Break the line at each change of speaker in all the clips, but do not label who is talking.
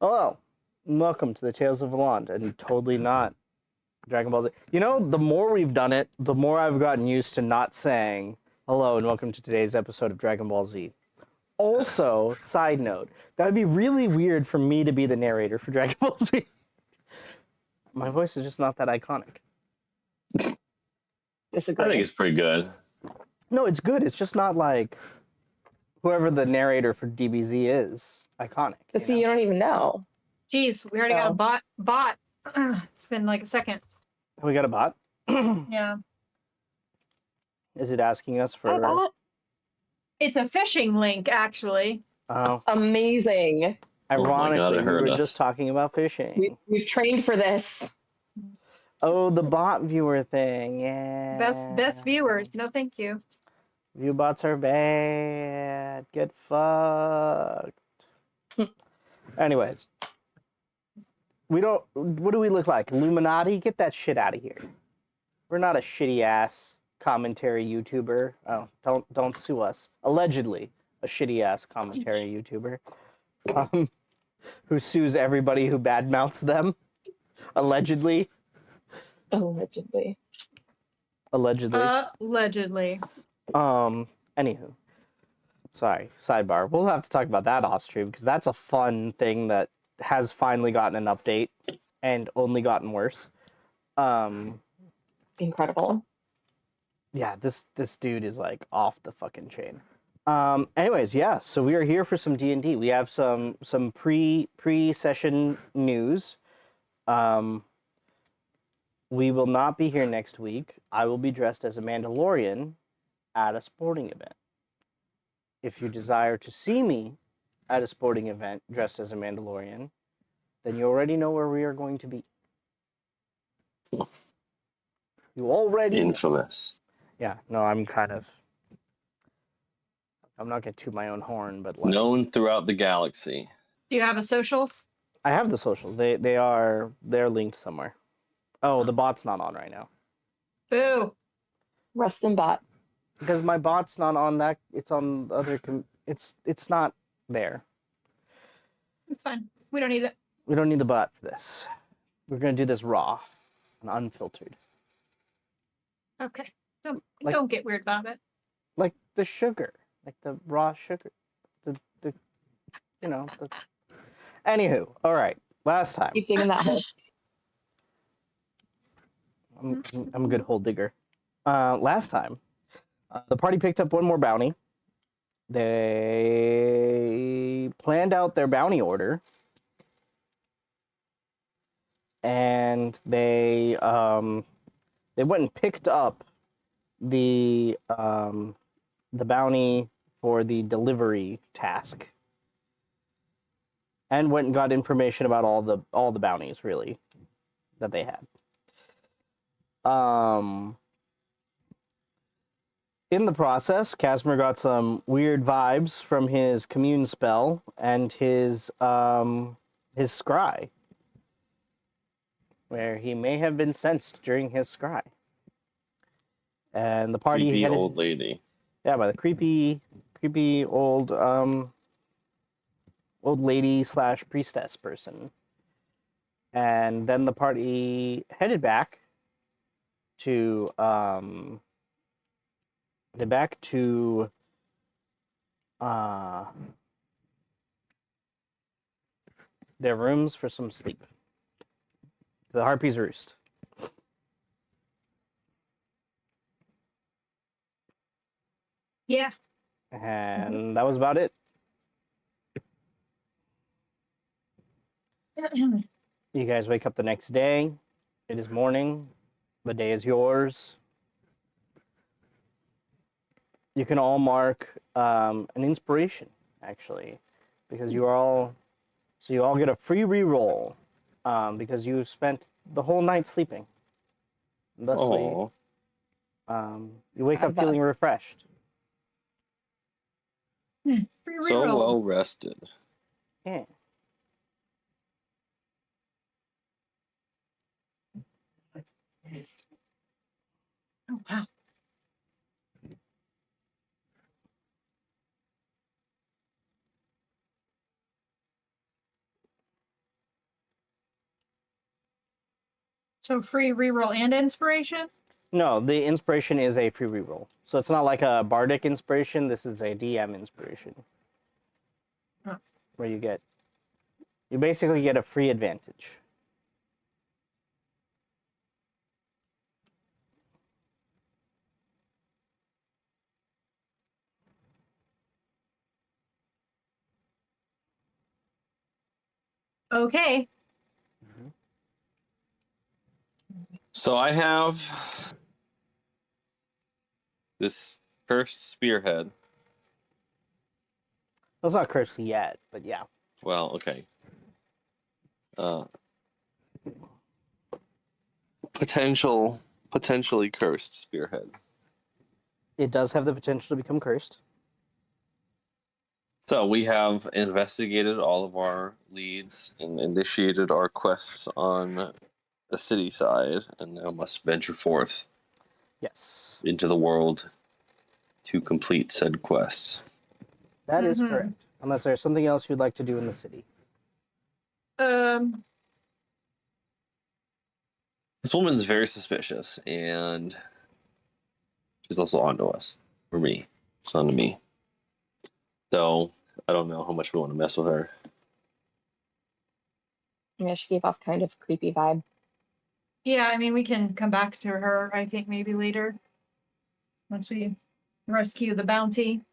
Hello, and welcome to the Tales of Valant, and totally not Dragon Ball Z. You know, the more we've done it, the more I've gotten used to not saying hello and welcome to today's episode of Dragon Ball Z. Also, side note, that would be really weird for me to be the narrator for Dragon Ball Z. My voice is just not that iconic.
I
Disagree.
think it's pretty good.
No, it's good. It's just not like whoever the narrator for DBZ is iconic.
But see, you don't even know.
Jeez, we already got a bot. It's been like a second.
We got a bot.
Yeah.
Is it asking us
Hi,
for?
bot.
It's a phishing link, actually.
Oh,
Amazing.
ironically,
it
we
hurt
were
us.
just talking about fishing.
We've trained for this.
Oh, the bot viewer thing. Yeah.
Best viewers. No, thank you.
View bots are bad. Get fucked. Anyways, we don't. What do we look like? Illuminati? Get that shit out of here. We're not a shitty ass commentary YouTuber. Oh, don't sue us. Allegedly, a shitty ass commentary YouTuber, who sues everybody who badmouths them. Allegedly.
Allegedly.
Allegedly.
Allegedly.
Anywho. Sorry, sidebar. We'll have to talk about that off stream because that's a fun thing that has finally gotten an update and only gotten worse.
Incredible.
Yeah, this dude is like off the fucking chain. Anyways, yeah, so we are here for some D&D. We have some pre-session news. We will not be here next week. I will be dressed as a Mandalorian at a sporting event. If you desire to see me at a sporting event dressed as a Mandalorian, then you already know where we are going to be. You already know.
Infamous.
Yeah, no, I'm not gonna toot my own horn, but like,
Known throughout the galaxy.
Do you have a socials?
I have the socials. They're linked somewhere. Oh, the bot's not on right now.
Boo.
Rest in bot.
Because my bot's not on that. It's on the other. It's not there.
It's fine. We don't need it.
We don't need the bot for this. We're gonna do this raw and unfiltered,
Okay. Don't
Like-
don't get weird about it.
like the sugar, like the raw sugar, the you know. The... Anywho, all right. Last time,
Keep digging that hole.
I'm a good hole digger. Last time, the party picked up one more bounty. They planned out their bounty order, and they went and picked up the bounty for the delivery task, and went and got information about all the bounties really that they had. In the process, Casimir got some weird vibes from his commune spell and his scry, where he may have been sensed during his scry. And the party
Creepy
headed,
old lady.
yeah, by the creepy old lady / priestess person. And then the party headed back to their rooms for some sleep. The Harpy's Roost.
Yeah.
And that was about it. You guys wake up the next day. It is morning. The day is yours. You can all mark an inspiration, actually, because you all get a free reroll because you spent the whole night sleeping. Thusly,
Oh,
you wake up feeling refreshed.
Free
so
reroll.
well rested.
Yeah.
Oh wow. So free reroll and inspiration?
No, the inspiration is a free reroll. So it's not like a bardic inspiration. This is a DM inspiration.
Huh.
Where you basically get a free advantage.
Okay.
So I have this cursed spearhead.
Well, it's not cursed yet, but yeah.
Well, okay. Potentially cursed spearhead.
It does have the potential to become cursed.
So we have investigated all of our leads and initiated our quests on the city side, and now must venture forth
Yes.
into the world to complete said quests.
That is
Mhm.
correct. Unless there's something else you'd like to do in the city.
This woman's very suspicious, and she's also onto us. For me. She's onto me. So I don't know how much we want to mess with her.
Yeah, she gave off kind of a creepy vibe.
Yeah, I mean, we can come back to her, I think, maybe later. Once we rescue the bounty.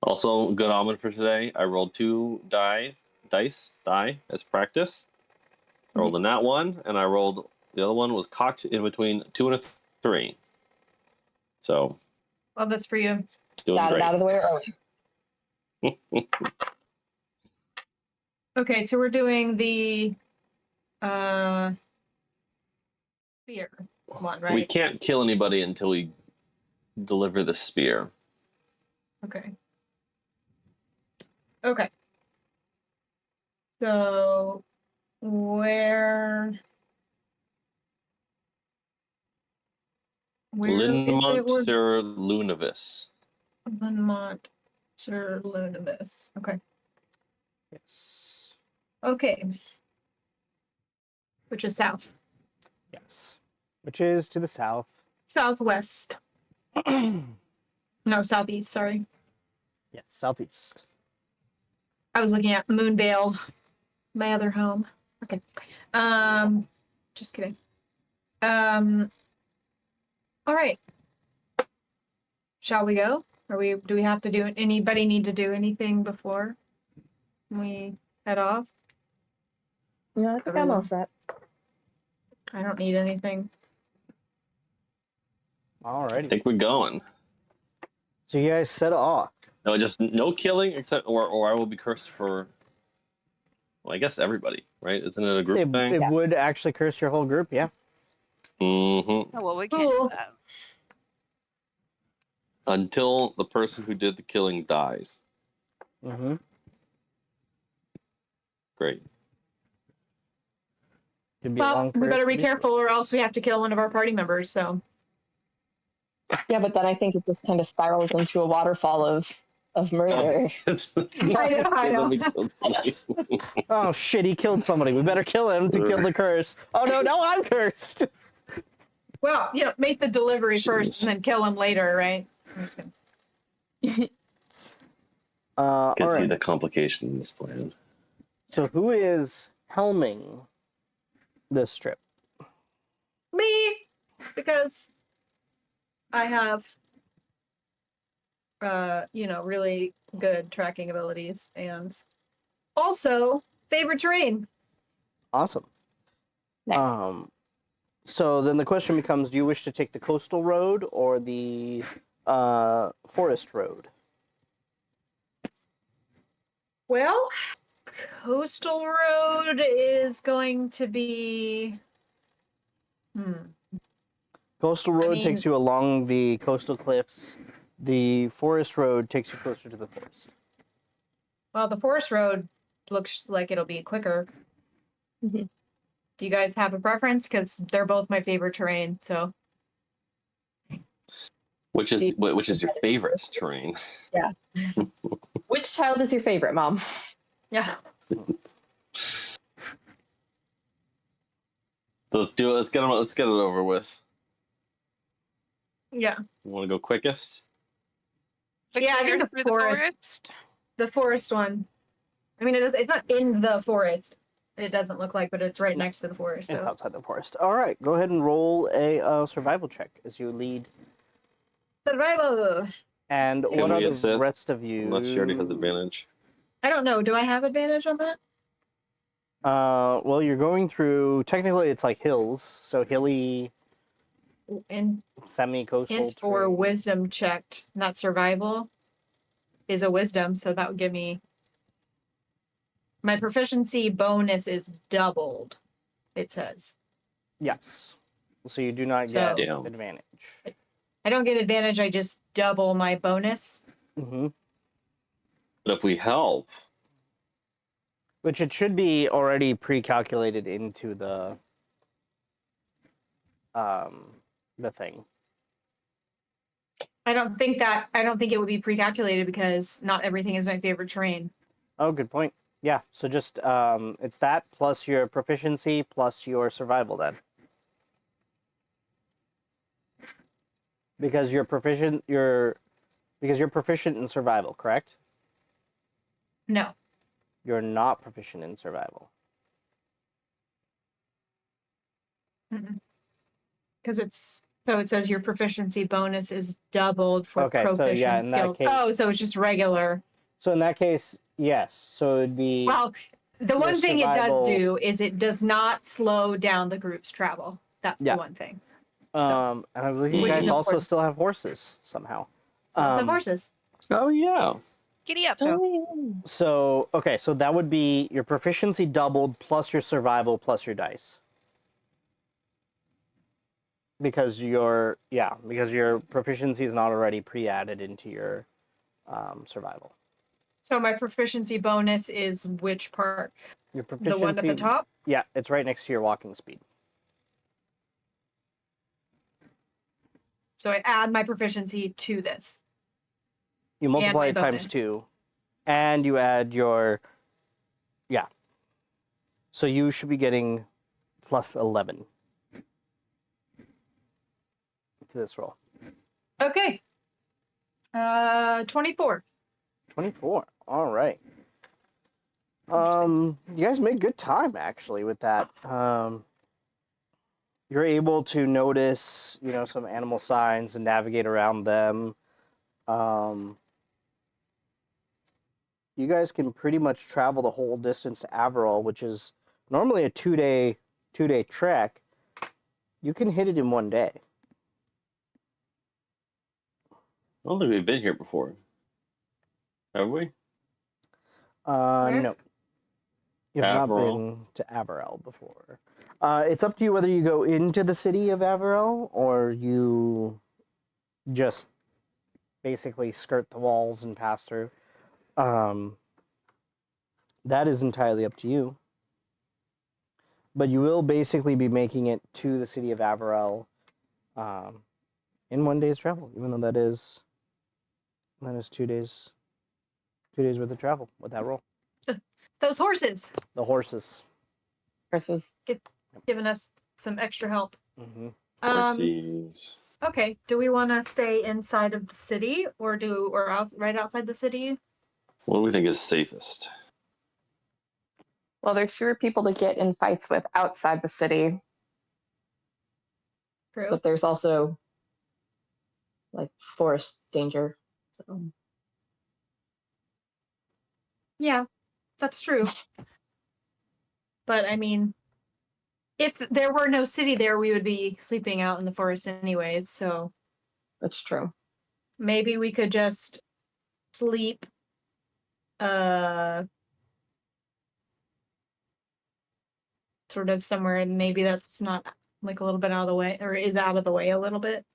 Also, good omen for today. I rolled 2 dice as practice. I rolled a nat 1, and I rolled the other one was cocked in between 2 and a 3. So
Love this for you.
doing
Got it
great.
out of the way early.
Okay, so we're doing the spear one, right?
We can't kill anybody until we deliver the spear.
Okay. Okay. So where is it?
Linmont or Lunavis.
Linmont Sir Lunavis. Okay.
Yes.
Okay. Which is south.
Yes. Which is to the south.
Southwest. No, southeast, sorry.
Yes, southeast.
I was looking at Moonvale, my other home. Okay. Just kidding. All right. Shall we go? Do we have to do anybody need to do anything before we head off?
Yeah, I think I'm all set.
I don't need anything.
I
Alrighty.
think we're going.
So you guys set off.
No, just no killing except or I will be cursed for well, I guess everybody, right? Isn't it a group thing?
It would actually curse your whole group, yeah.
Mm-hmm.
Oh, well, we can't
Cool.
do that.
Until the person who did the killing dies.
Mm-hmm.
Great.
Could be a
Well,
long
we
curse,
better
could
be
short.
careful or else we have to kill one of our party members, so.
Yeah, but then I think it just kind of spirals into a waterfall of murder.
I know.
Oh shit, he killed somebody. We better kill him to kill the curse. Oh no, no, I'm cursed.
Well, make the delivery first
Jeez.
and then kill him later, right? I'm just gonna...
All
Could see
right.
the complication in this plan.
So who is helming this trip?
Me! Because I have, really good tracking abilities and also favorite terrain.
Awesome.
Nice.
So then the question becomes: do you wish to take the coastal road or the forest road?
Well, coastal road is going to be.
Coastal road
mean-
takes you along the coastal cliffs. The forest road takes you closer to the forest.
Well, the forest road looks like it'll be quicker.
Mhm.
Do you guys have a preference? Because they're both my favorite terrain. So
Which is your favorite terrain?
Which child is your favorite, Mom?
yeah.
Let's do it. Let's get it over with.
Yeah.
You want to go quickest?
Yeah, I think
Through
the forest. The forest one. I mean, it's not in the forest. It doesn't look like, but it's right next to the forest.
It's
So
outside the forest. All right, go ahead and roll a survival check as you lead.
survival.
And
Can
what
we
are the
assist?
rest of you?
Unless she already has advantage.
I don't know. Do I have advantage on that?
Well, you're going through. Technically, it's like hills, so hilly,
And
semi-coastal.
int or
terrain.
wisdom checked, not survival, is a wisdom. So that would give me my proficiency bonus is doubled. It says
Yes. So you do not
So-
get
Damn.
advantage.
I don't get advantage. I just double my bonus.
Mm-hmm.
But if we help,
Which it should be already pre-calculated into the thing.
I don't think it would be pre-calculated because not everything is my favorite terrain.
Oh, good point. Yeah. So just it's that plus your proficiency plus your survival then. Because you're proficient in survival, correct?
No.
You're not proficient in survival.
Because it says your proficiency bonus is doubled for
Okay, so
proficient
yeah, in that
skills.
case-
Oh, so it's just regular.
So in that case, yes. So it'd be
Well, the one
Your
thing it
survival-
does do is it does not slow down the group's travel. That's
Yeah.
the one thing.
and I believe you
Which
guys
is
also
important.
still have horses somehow.
The horses.
oh yeah,
Giddy up.
So okay, so that would be your proficiency doubled plus your survival plus your dice. Because your proficiency is not already pre-added into your survival.
So my proficiency bonus is which part?
Your
The
proficiency,
one at the top?
Yeah, it's right next to your walking speed.
So I add my proficiency to this.
You multiply
my
it times
bonus.
2, and you add your So you should be getting plus 11 to this roll.
Okay. 24.
24. All right. You guys made good time actually with that. You're able to notice, some animal signs and navigate around them. You guys can pretty much travel the whole distance to Averil, which is normally a two-day trek. You can hit it in one day.
I don't think we've been here before, have we?
Where?
No. You have not
Averil.
been to Averil before. It's up to you whether you go into the city of Averil or you just basically skirt the walls and pass through. That is entirely up to you. But you will basically be making it to the city of Averil in one day's travel, even though that is 2 days worth of travel with that roll.
Those horses
The horses.
Versus
giving us some extra help.
Mm-hmm.
Horses.
Okay. Do we want to stay inside of the city or right outside the city?
What do we think is safest?
well, there's fewer people to get in fights with outside the city,
True.
but there's also like forest danger. So
Yeah, that's true. But I mean, if there were no city there, we would be sleeping out in the forest anyways. So
that's true.
maybe we could just sleep sort of somewhere, and maybe that's not like a little bit out of the way, or is out of the way a little bit.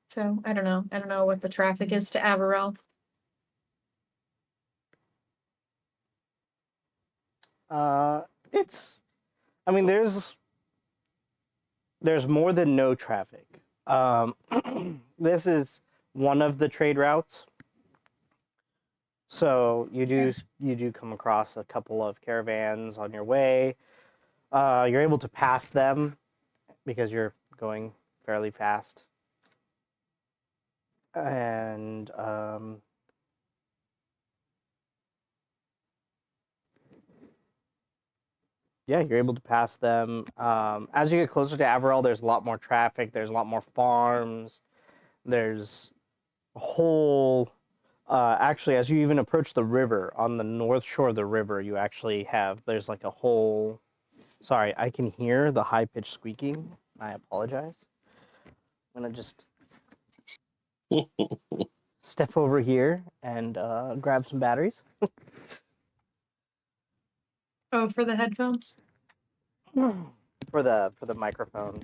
So I don't know what the traffic is to Averil.
There's more than no traffic. This is one of the trade routes. So you do come across a couple of caravans on your way. You're able to pass them because you're going fairly fast. And yeah, you're able to pass them. As you get closer to Averell, there's a lot more traffic. There's a lot more farms. There's a whole. Actually, as you even approach the river, on the north shore of the river, you actually have. There's like a whole. Sorry, I can hear the high pitched squeaking. I apologize. I'm gonna just step over here and grab some batteries.
Oh, for the headphones?
for the microphone.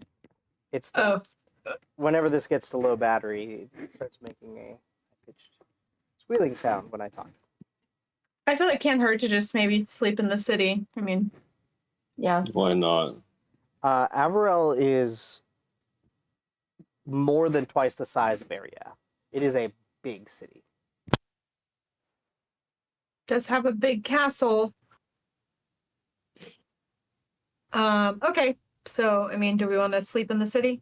It's the,
Oh,
whenever this gets to low battery, it starts making a pitched squealing sound when I talk.
I feel it can't hurt to just maybe sleep in the city. I mean,
Yeah.
Why not?
Averell is more than twice the size of area. It is a big city.
does have a big castle. Okay. So, I mean, do we want to sleep in the city?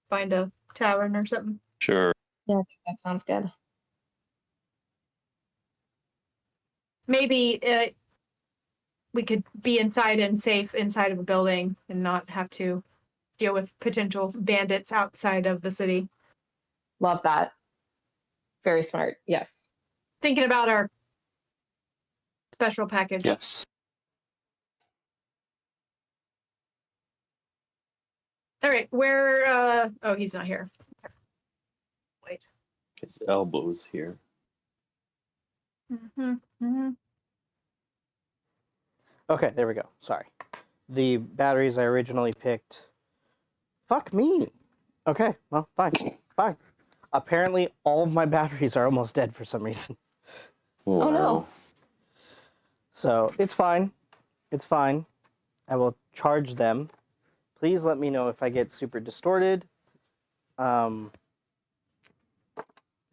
Find a tavern or something?
Sure.
Yeah, I think that sounds good.
Maybe we could be inside and safe inside of a building and not have to deal with potential bandits outside of the city.
Love that. Very smart. Yes.
Thinking about our special package.
Yes.
All right, where oh, he's not here. Wait.
His elbows here.
Okay, there we go. Sorry. The batteries I originally picked. Fuck me. Okay, well, fine. Fine. Apparently, all of my batteries are almost dead for some reason.
Oh, no.
So, it's fine. It's fine. I will charge them. Please let me know if I get super distorted. Yeah,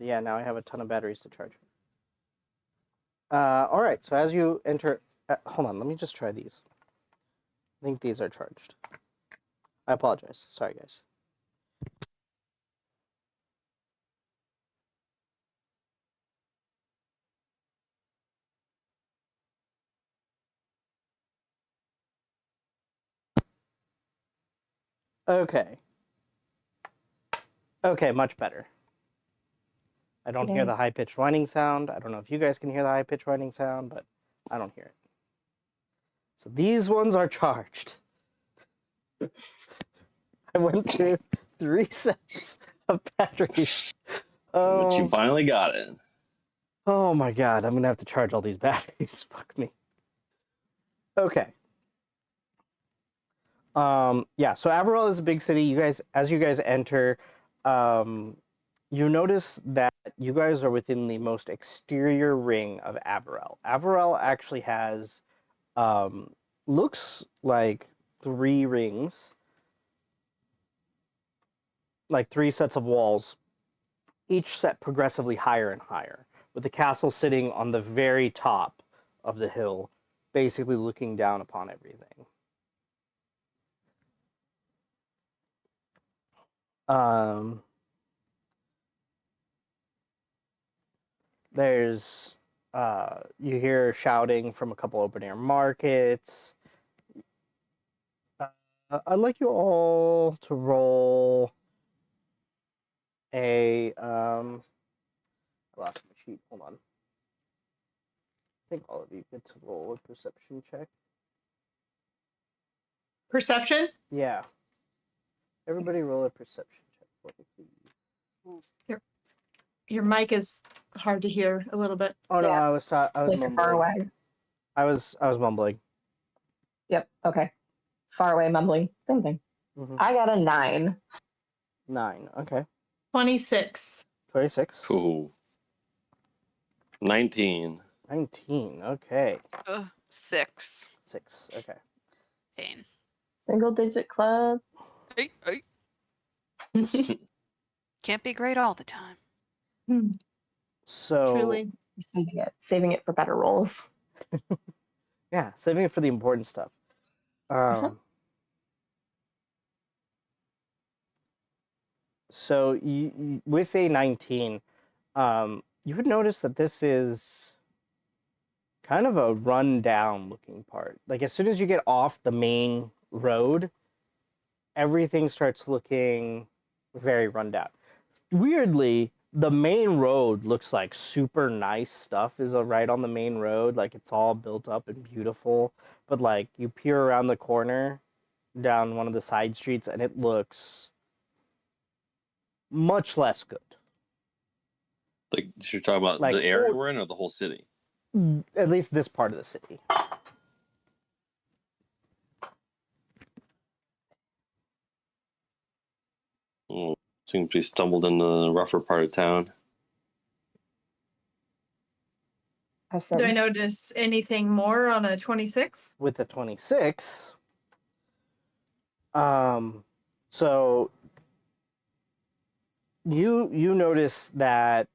now I have a ton of batteries to charge. All right, so as you enter... hold on, let me just try these. I think these are charged. I apologize. Sorry, guys. Okay. Okay, much better. I don't hear
Okay.
the high-pitched whining sound. I don't know if you guys can hear the high-pitched whining sound, but I don't hear it. So these ones are charged. I went through 3 sets of batteries.
But you
Oh,
finally got it.
oh my god, I'm gonna have to charge all these batteries. Fuck me. Okay. Yeah, so Averell is a big city. You guys, as you guys enter, you notice that you guys are within the most exterior ring of Averell. Averell actually has, looks like 3 rings, like 3 sets of walls, each set progressively higher and higher, with the castle sitting on the very top of the hill, basically looking down upon everything. There's you hear shouting from a couple open air markets. I'd like you all to roll a I lost my sheet. Hold on. I think all of you get to roll a perception check.
Perception?
Yeah. Everybody roll a perception check for me, please.
Your mic is hard to hear a little bit.
Oh no,
Yeah.
I was
Like you're
mumbling.
far away.
I was mumbling.
Yep. Okay. Far away, mumbling. Same thing.
Mhm.
I got a 9.
9. Okay.
26.
26.
Ooh. 19.
19. Okay.
6.
6. Okay.
Pain.
Single digit club.
Hey, hey.
You're
Can't be great all the time.
So
Truly.
saving it for better rolls.
yeah, saving it for the important stuff. So with a 19, you would notice that this is kind of a run-down looking part. Like as soon as you get off the main road, everything starts looking very run down. Weirdly, the main road looks like super nice stuff is right on the main road, like it's all built up and beautiful. But like you peer around the corner down one of the side streets and it looks much less good.
Like you're talking about
Like,
the area we're in, or the whole city?
At least this part of the city.
Oh, seems to be stumbled in the rougher part of town.
Awesome.
Do I notice anything more on a 26?
With the 26, so you notice that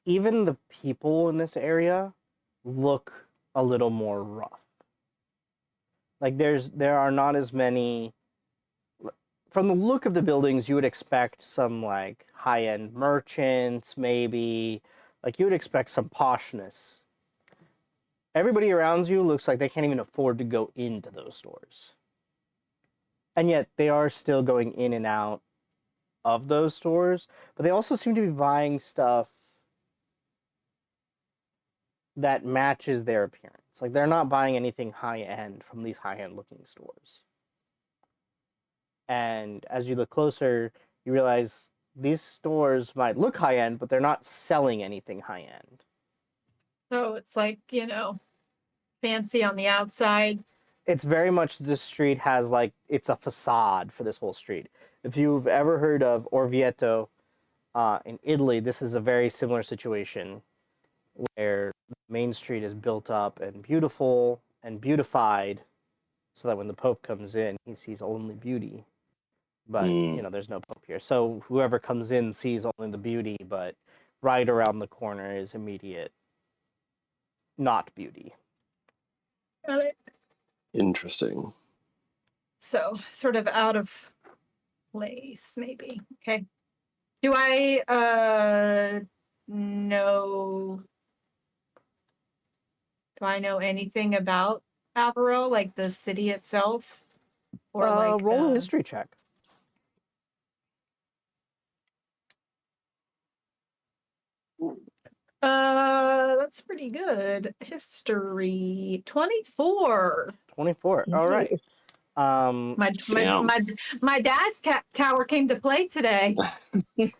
even the people in this area look a little more rough. Like there are not as many. From the look of the buildings, you would expect some like high-end merchants, maybe. Like you would expect some poshness. Everybody around you looks like they can't even afford to go into those stores. And yet they are still going in and out of those stores, but they also seem to be buying stuff that matches their appearance. Like they're not buying anything high-end from these high-end looking stores. And as you look closer, you realize these stores might look high-end, but they're not selling anything high-end.
So it's like, fancy on the outside.
It's very much this street has like, it's a facade for this whole street. If you've ever heard of Orvieto in Italy, this is a very similar situation where Main Street is built up and beautiful and beautified so that when the Pope comes in, he sees only beauty. But, there's no Pope here. So whoever comes in sees only the beauty, but right around the corner is immediate not beauty.
Got it.
Interesting.
So sort of out of place, maybe. Okay. Do I know anything about Averil, like the city itself? Or like
roll a history check.
That's pretty good. History 24.
24. All right.
Nice.
My dad's tower came to play today.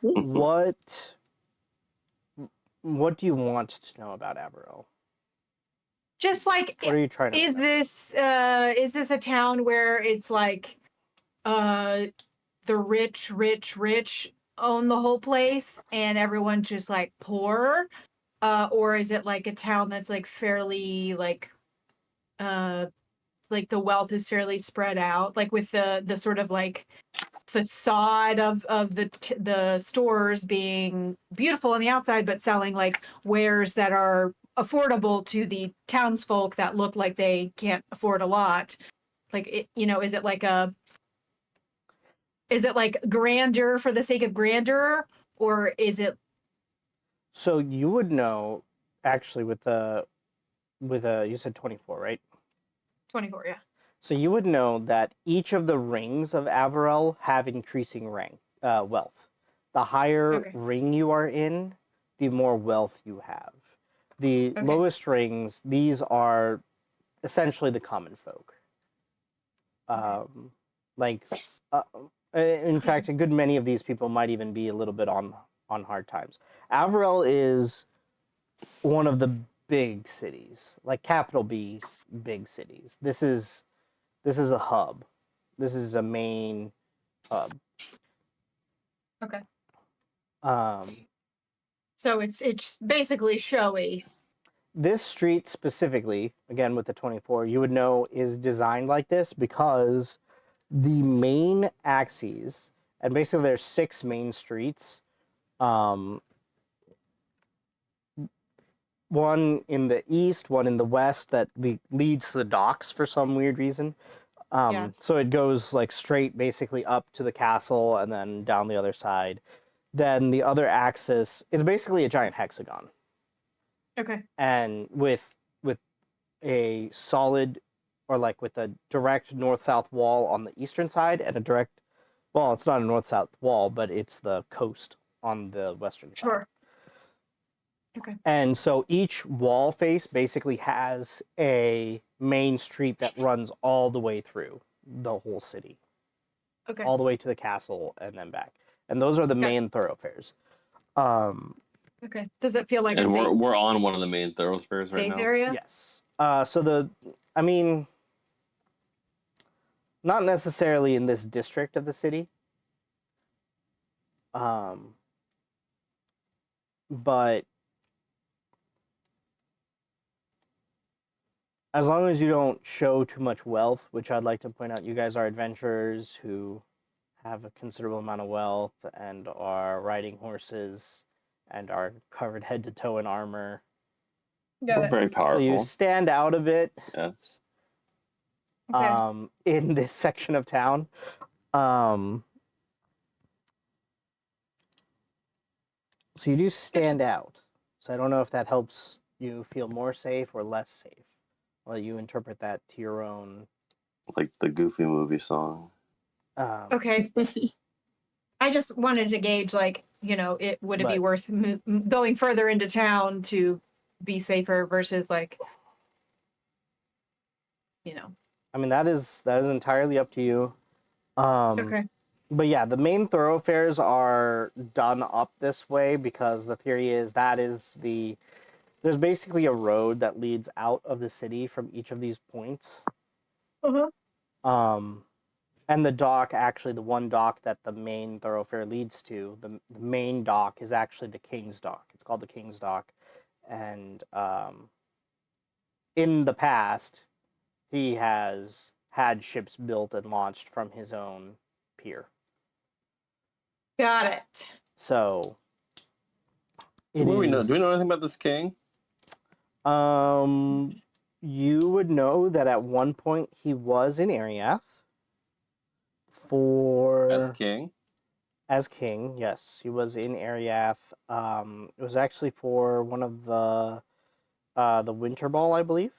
What do you want to know about Averil?
Just like,
What are you trying to
is
know?
this a town where it's like the rich own the whole place and everyone's just like poor? Or is it like a town that's like fairly like the wealth is fairly spread out, like with the sort of like facade of the stores being beautiful on the outside, but selling like wares that are affordable to the townsfolk that look like they can't afford a lot. Like is it like grandeur for the sake of grandeur, or is it?
So you would know, actually, with you said 24, right?
24, yeah.
So you would know that each of the rings of Averil have increasing wealth. The higher ring you are in, the more wealth you have. The lowest rings, these are essentially the common folk. In fact, a good many of these people might even be a little bit on hard times. Averil is one of the big cities, like capital B big cities. This is a hub. This is a main hub.
Okay.
So it's basically showy.
This street specifically, again with the 24, you would know is designed like this because the main axes, and basically there's 6 main streets. one in the east, one in the west that leads to the docks for some weird reason.
Yeah.
So it goes like straight basically up to the castle and then down the other side. Then the other axis is basically a giant hexagon.
Okay.
And with a solid or like with a direct north-south wall on the eastern side and a direct, well, it's not a north-south wall, but it's the coast on the western side.
Sure. Okay.
And so each wall face basically has a main street that runs all the way through the whole city,
Okay.
all the way to the castle and then back. And those are the
Okay.
main thoroughfares.
Okay. Does it feel like
And
a
we're on one of the main thoroughfares right
safe
now.
area?
Yes. I mean, not necessarily in this district of the city. But as long as you don't show too much wealth, which I'd like to point out, you guys are adventurers who have a considerable amount of wealth and are riding horses and are covered head to toe in armor.
Got
We're
it.
very
So
powerful.
you stand out a bit
Yes.
Okay.
in this section of town. So you do stand out. So I don't know if that helps you feel more safe or less safe. I'll let you interpret that to your own.
Like the Goofy movie song.
Okay. I just wanted to gauge, like, would it be
But-
worth going further into town to be safer versus, like,
I mean, that is entirely up to you.
Okay.
But yeah, the main thoroughfares are done up this way because the theory is there's basically a road that leads out of the city from each of these points.
Uh-huh.
And the dock, actually, the one dock that the main thoroughfare leads to, the main dock is actually the King's Dock. It's called the King's Dock. And in the past, he has had ships built and launched from his own pier.
Got it.
So
Do we know anything about this king?
You would know that at one point he was in Ariath
As king?
as king. Yes, he was in Ariath. It was actually for one of the Winter Ball, I believe.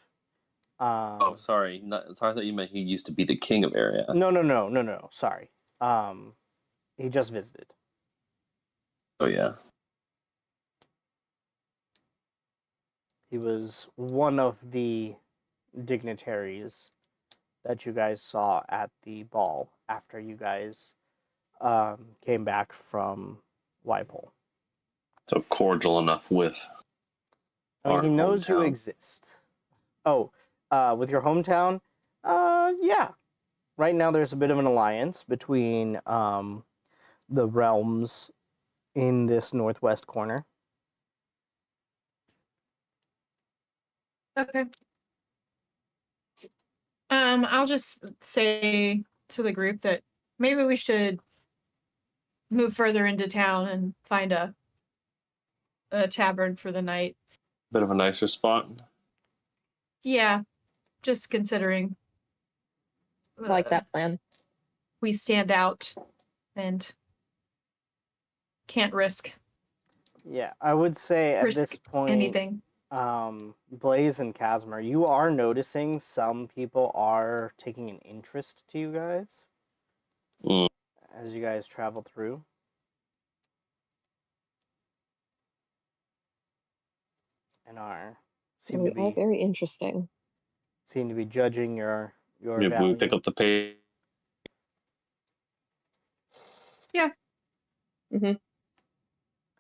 Oh, sorry. Sorry, I thought you meant he used to be the king of Area.
No. Sorry. He just visited.
Oh, yeah.
He was one of the dignitaries that you guys saw at the ball after you guys came back from Wypole.
So cordial enough with
I mean, he
our
knows you
hometown.
exist. Oh, with your hometown? Yeah. Right now there's a bit of an alliance between the realms in this northwest corner.
Okay. I'll just say to the group that maybe we should move further into town and find a tavern for the night.
Bit of a nicer spot.
Yeah, just considering
I like that plan.
we stand out and can't risk
Yeah, I would say at
Risk
this point,
anything.
Blaze and Casimir, you are noticing some people are taking an interest to you guys
Mm.
as you guys travel through. And seem
They
to
are
be
very interesting.
judging your
We
value.
pick up the pace.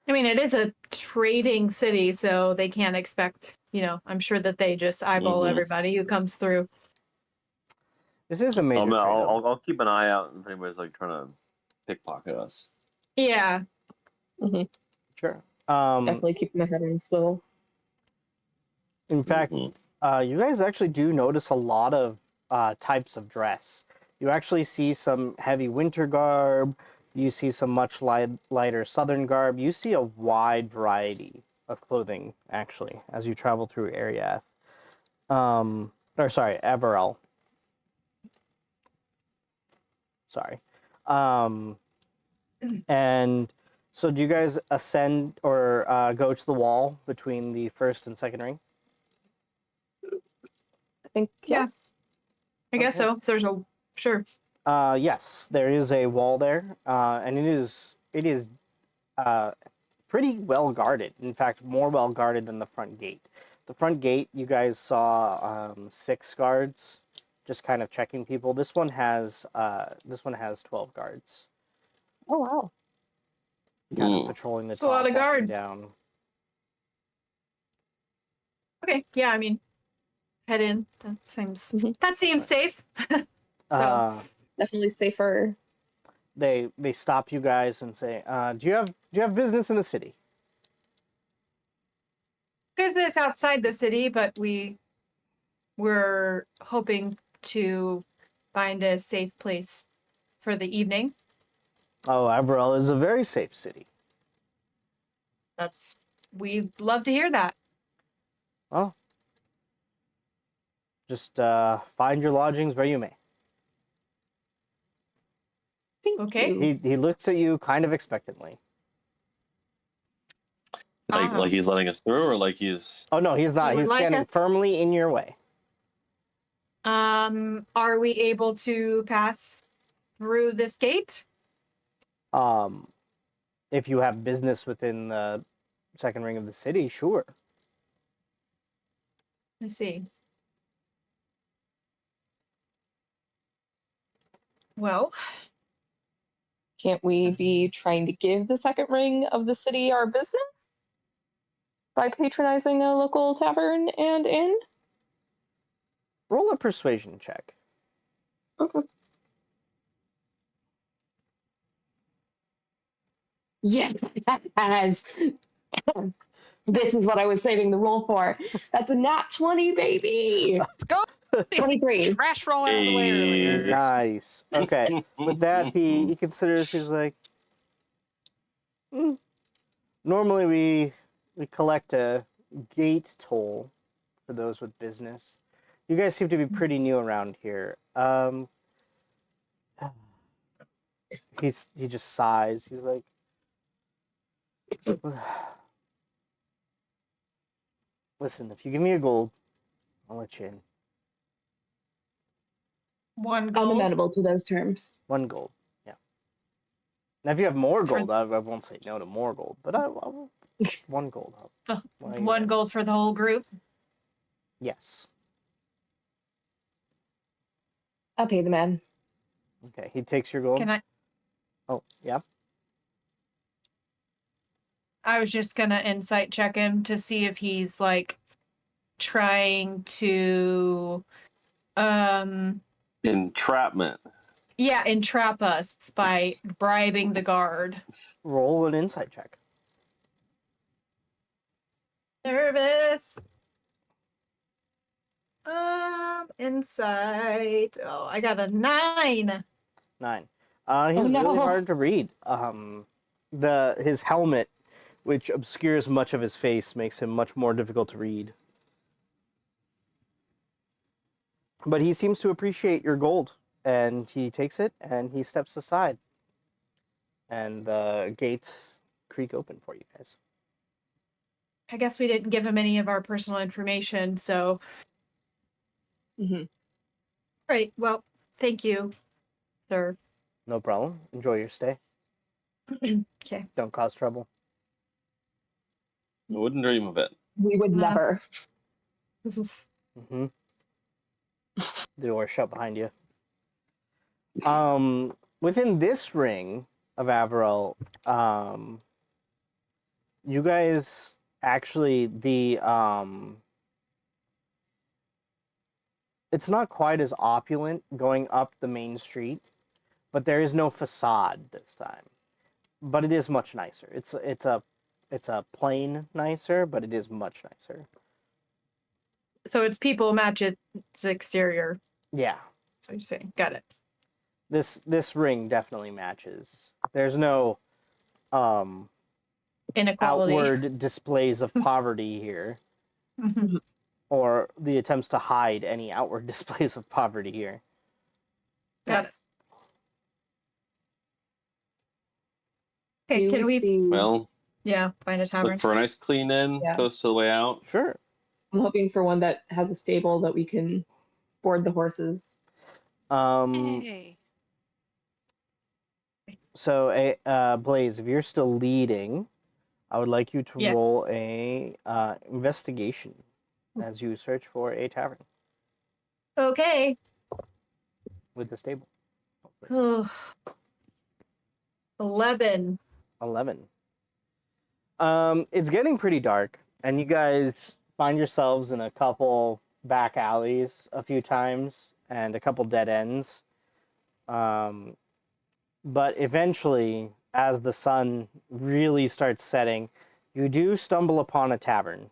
I mean, it is a trading city, so they can't expect, I'm sure that they just eyeball
Mhm.
everybody who comes through.
This is a major trade.
I'll keep an eye out if anybody's like trying to pickpocket us.
Yeah.
Sure.
Definitely keep my head on a swivel.
In fact,
Mhm.
you guys actually do notice a lot of types of dress. You actually see some heavy winter garb. You see some much lighter southern garb. You see a wide variety of clothing, actually, as you travel through Ariath. Averell. Sorry. And so do you guys ascend or go to the wall between the first and second ring?
I think
Yeah.
yes.
I guess
Okay.
so. There's a sure.
Yes, there is a wall there, and it is pretty well guarded. In fact, more well guarded than the front gate. The front gate, you guys saw 6 guards, just kind of checking people. This one has 12 guards,
Oh wow.
kind of
Mm.
patrolling the
It's a lot
top,
of
walking
guards.
down.
Okay. Yeah. I mean, head in. That seems safe.
Uh,
Definitely safer.
they stop you guys and say, "Do you have business in the city?"
Business outside the city, but we're hoping to find a safe place for the evening.
Oh, Averell is a very safe city.
We'd love to hear that.
Well, just find your lodgings where you may.
Thank
Okay.
you.
He looks at you kind of expectantly.
Like he's letting us through, or like he's.
Oh no, he's not.
He would
He's
like
standing
us-
firmly in your way.
Are we able to pass through this gate?
If you have business within the second ring of the city, sure.
I see. Well,
Can't we be trying to give the second ring of the city our business by patronizing a local tavern and inn?
Roll a persuasion check.
Okay. Yes. This is what I was saving the roll for. That's a nat 20, baby.
Let's go.
23.
Trash roll out of the way earlier.
Nice. Okay. With that, he considers. He's like, normally we collect a gate toll for those with business. You guys seem to be pretty new around here. He just sighs. He's like, listen, if you give me a gold, I'll let you in.
one
I'm
gold.
amenable to those terms.
1 gold. Yeah. Now, if you have more
For-
gold, I won't say no to more gold, but I will. 1 gold. Well, you
One
know.
gold for the whole group.
Yes.
I'll pay the man.
Okay. He takes your gold.
Can I?
Oh, yeah.
I was just gonna insight check him to see if he's like trying to,
Entrapment.
yeah, entrap us by bribing the guard.
Roll an insight check.
Nervous. Insight. Oh, I got a 9.
9. He's
Oh, no.
really hard to read. His helmet, which obscures much of his face, makes him much more difficult to read. But he seems to appreciate your gold, and he takes it and he steps aside, and the gates creak open for you guys.
I guess we didn't give him any of our personal information, so.
Mhm.
Right. Well, thank you, sir.
No problem. Enjoy your stay.
Okay.
Don't cause trouble.
I wouldn't dream of it.
We would never.
Mm-hmm. The door shut behind you. Within this ring of Averell, you guys actually it's not quite as opulent going up the main street, but there is no facade this time. But it is much nicer. It's a plain nicer, but it is much nicer.
So it's people match its exterior.
Yeah.
So you're saying, got it.
This ring definitely matches. There's no
inequality.
outward displays of poverty here,
Mhm.
or the attempts to hide any outward displays of poverty here.
Got it.
Yes.
Okay,
Do
can we?
see?
Well,
Yeah, find a tavern.
look for a nice clean inn,
Yeah.
close to the way out.
Sure.
I'm hoping for one that has a stable that we can board the horses.
Yay.
So, Blaze, if you're still leading, I would like you to
Yes.
roll a investigation as you search for a tavern
Okay.
with the stable.
11.
11. It's getting pretty dark, and you guys find yourselves in a couple back alleys a few times and a couple dead ends. But eventually, as the sun really starts setting, you do stumble upon a tavern.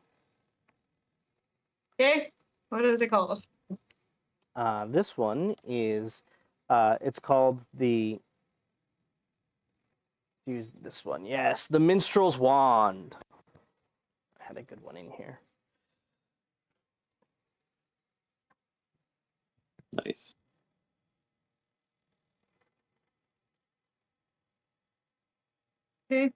Okay. What is it called?
This one is, it's called the, use this one, yes, the Minstrel's Wand. I had a good one in here.
Nice.
Okay.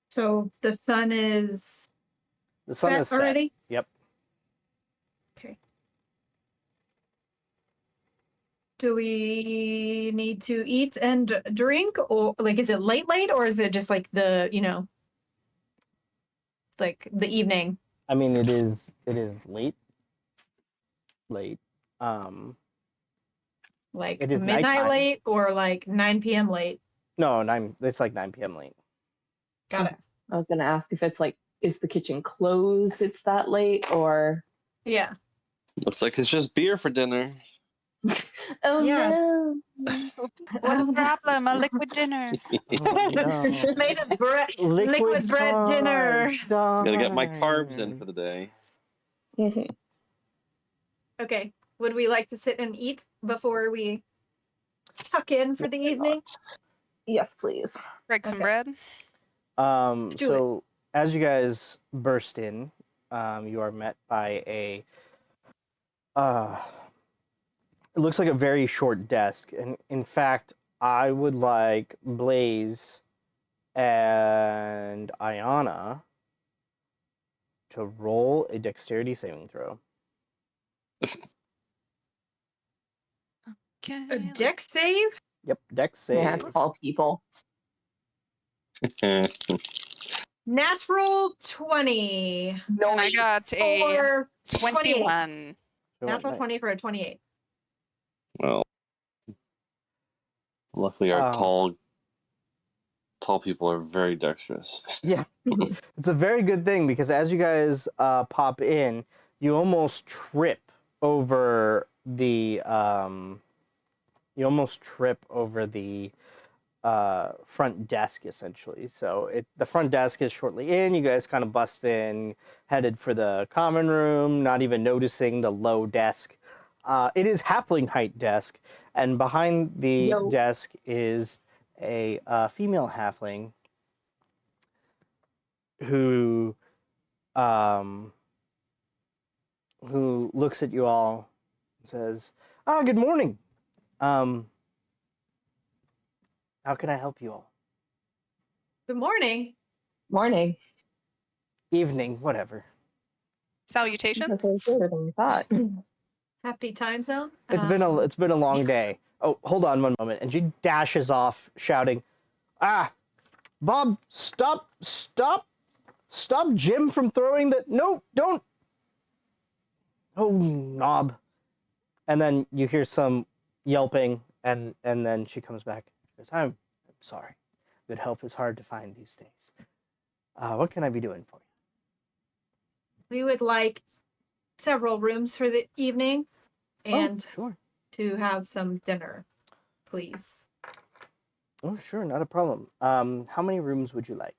So the sun is
The sun
set
is set.
already?
Yep.
Okay. Do we need to eat and drink, or like is it late or is it just like the, like the evening?
I mean, it is late. Late.
Like
It is
midnight
nighttime.
late or like 9 p.m. late?
No, it's like 9 p.m. late.
Got it.
I was going to ask if it's like, is the kitchen closed? It's that late, or
Yeah.
Looks like it's just beer for dinner.
oh
Yeah.
no.
What a problem, a liquid dinner.
Oh, no.
Made of liquid bread dinner.
Gotta get my carbs in for the day.
Okay. Would we like to sit and eat before we tuck in for the evening?
Yes, please.
Break some
Okay.
bread.
Do
So as you guys burst in, you are met by a it looks like a very short desk, and in fact, I would like Blaze and Ayana to roll a dexterity saving throw.
Okay.
A dex save?
Yep, dex save.
Yeah, it's all people.
Natural 20.
And I got a
Or
21.
Natural
Nice.
20 for a 28.
Well, luckily our tall people are very dexterous.
Yeah, it's a very good thing because as you guys pop in, you almost trip over the front desk essentially. So the front desk is shortly in. You guys kind of bust in, headed for the common room, not even noticing the low desk. It is halfling height desk, and behind the desk is a female halfling who looks at you all and says, good morning. How can I help you all?
Good morning.
Morning.
Evening, whatever.
Salutations.
That's later than we thought.
Happy time zone.
It's been a long day. Oh, hold on one moment. And she dashes off shouting, Bob, stop Jim from throwing the, no, don't. Oh, knob. And then you hear some yelping, and then she comes back. She goes, I'm sorry. Good help is hard to find these days. What can I be doing for you?
We would like several rooms for the evening and
Sure.
to have some dinner, please.
Oh, sure, not a problem. How many rooms would you like?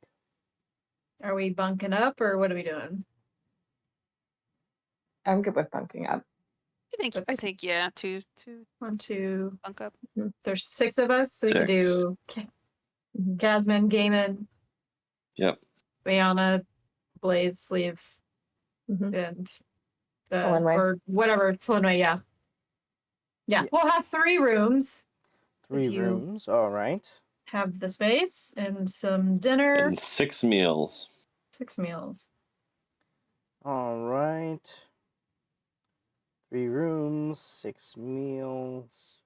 Are we bunking up or what are we doing?
I'm good with bunking up.
I
That's-
think yeah, two
1, 2.
bunk up.
There's 6 of us, so we can
6.
do Jasmine, Gaiman,
Yep.
Bayana, Blaze, Sleeve,
Mhm.
and
Selenway.
or whatever. Selenway, yeah.
Yeah.
We'll have 3 rooms.
3
you-
rooms. All right.
Have the space and some dinner.
And 6 meals.
6 meals.
All right. 3 rooms, 6 meals.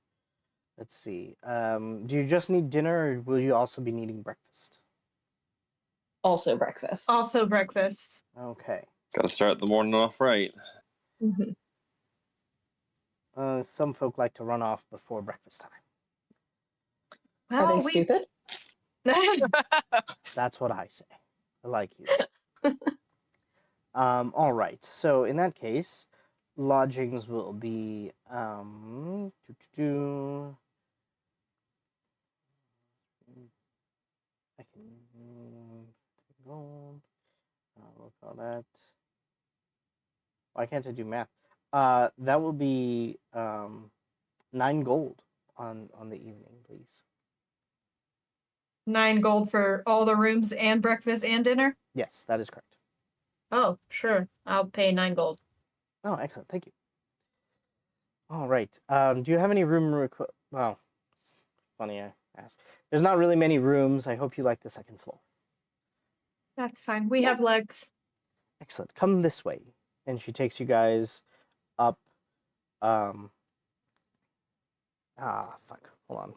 Let's see. Do you just need dinner, or will you also be needing breakfast?
Also breakfast.
Also breakfast.
Okay.
Got to start the morning off right.
Mhm.
Some folk like to run off before breakfast time.
Are
Well,
they stupid?
That's what I say. I like you. All right. So in that case, lodgings will be I can gold. We'll call that. Why can't I do math? That will be 9 gold on the evening, please.
9 gold for all the rooms and breakfast and dinner.
Yes, that is correct.
Oh, sure. I'll pay 9 gold.
Oh, excellent. Thank you. All right. Do you have any room Well, funny I ask. There's not really many rooms. I hope you like the second floor.
That's fine. We have legs.
Excellent. Come this way. And she takes you guys up. Fuck. Hold on.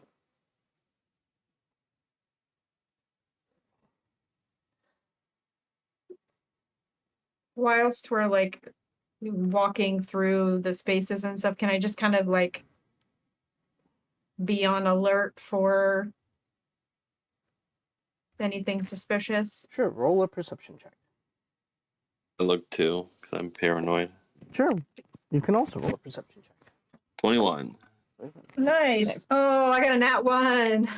Whilst we're like walking through the spaces and stuff, can I just kind of like be on alert for anything suspicious?
Sure. Roll a perception check.
I look too, because I'm paranoid.
Sure. You can also roll a perception check.
21.
Nice. Oh, I got a nat 1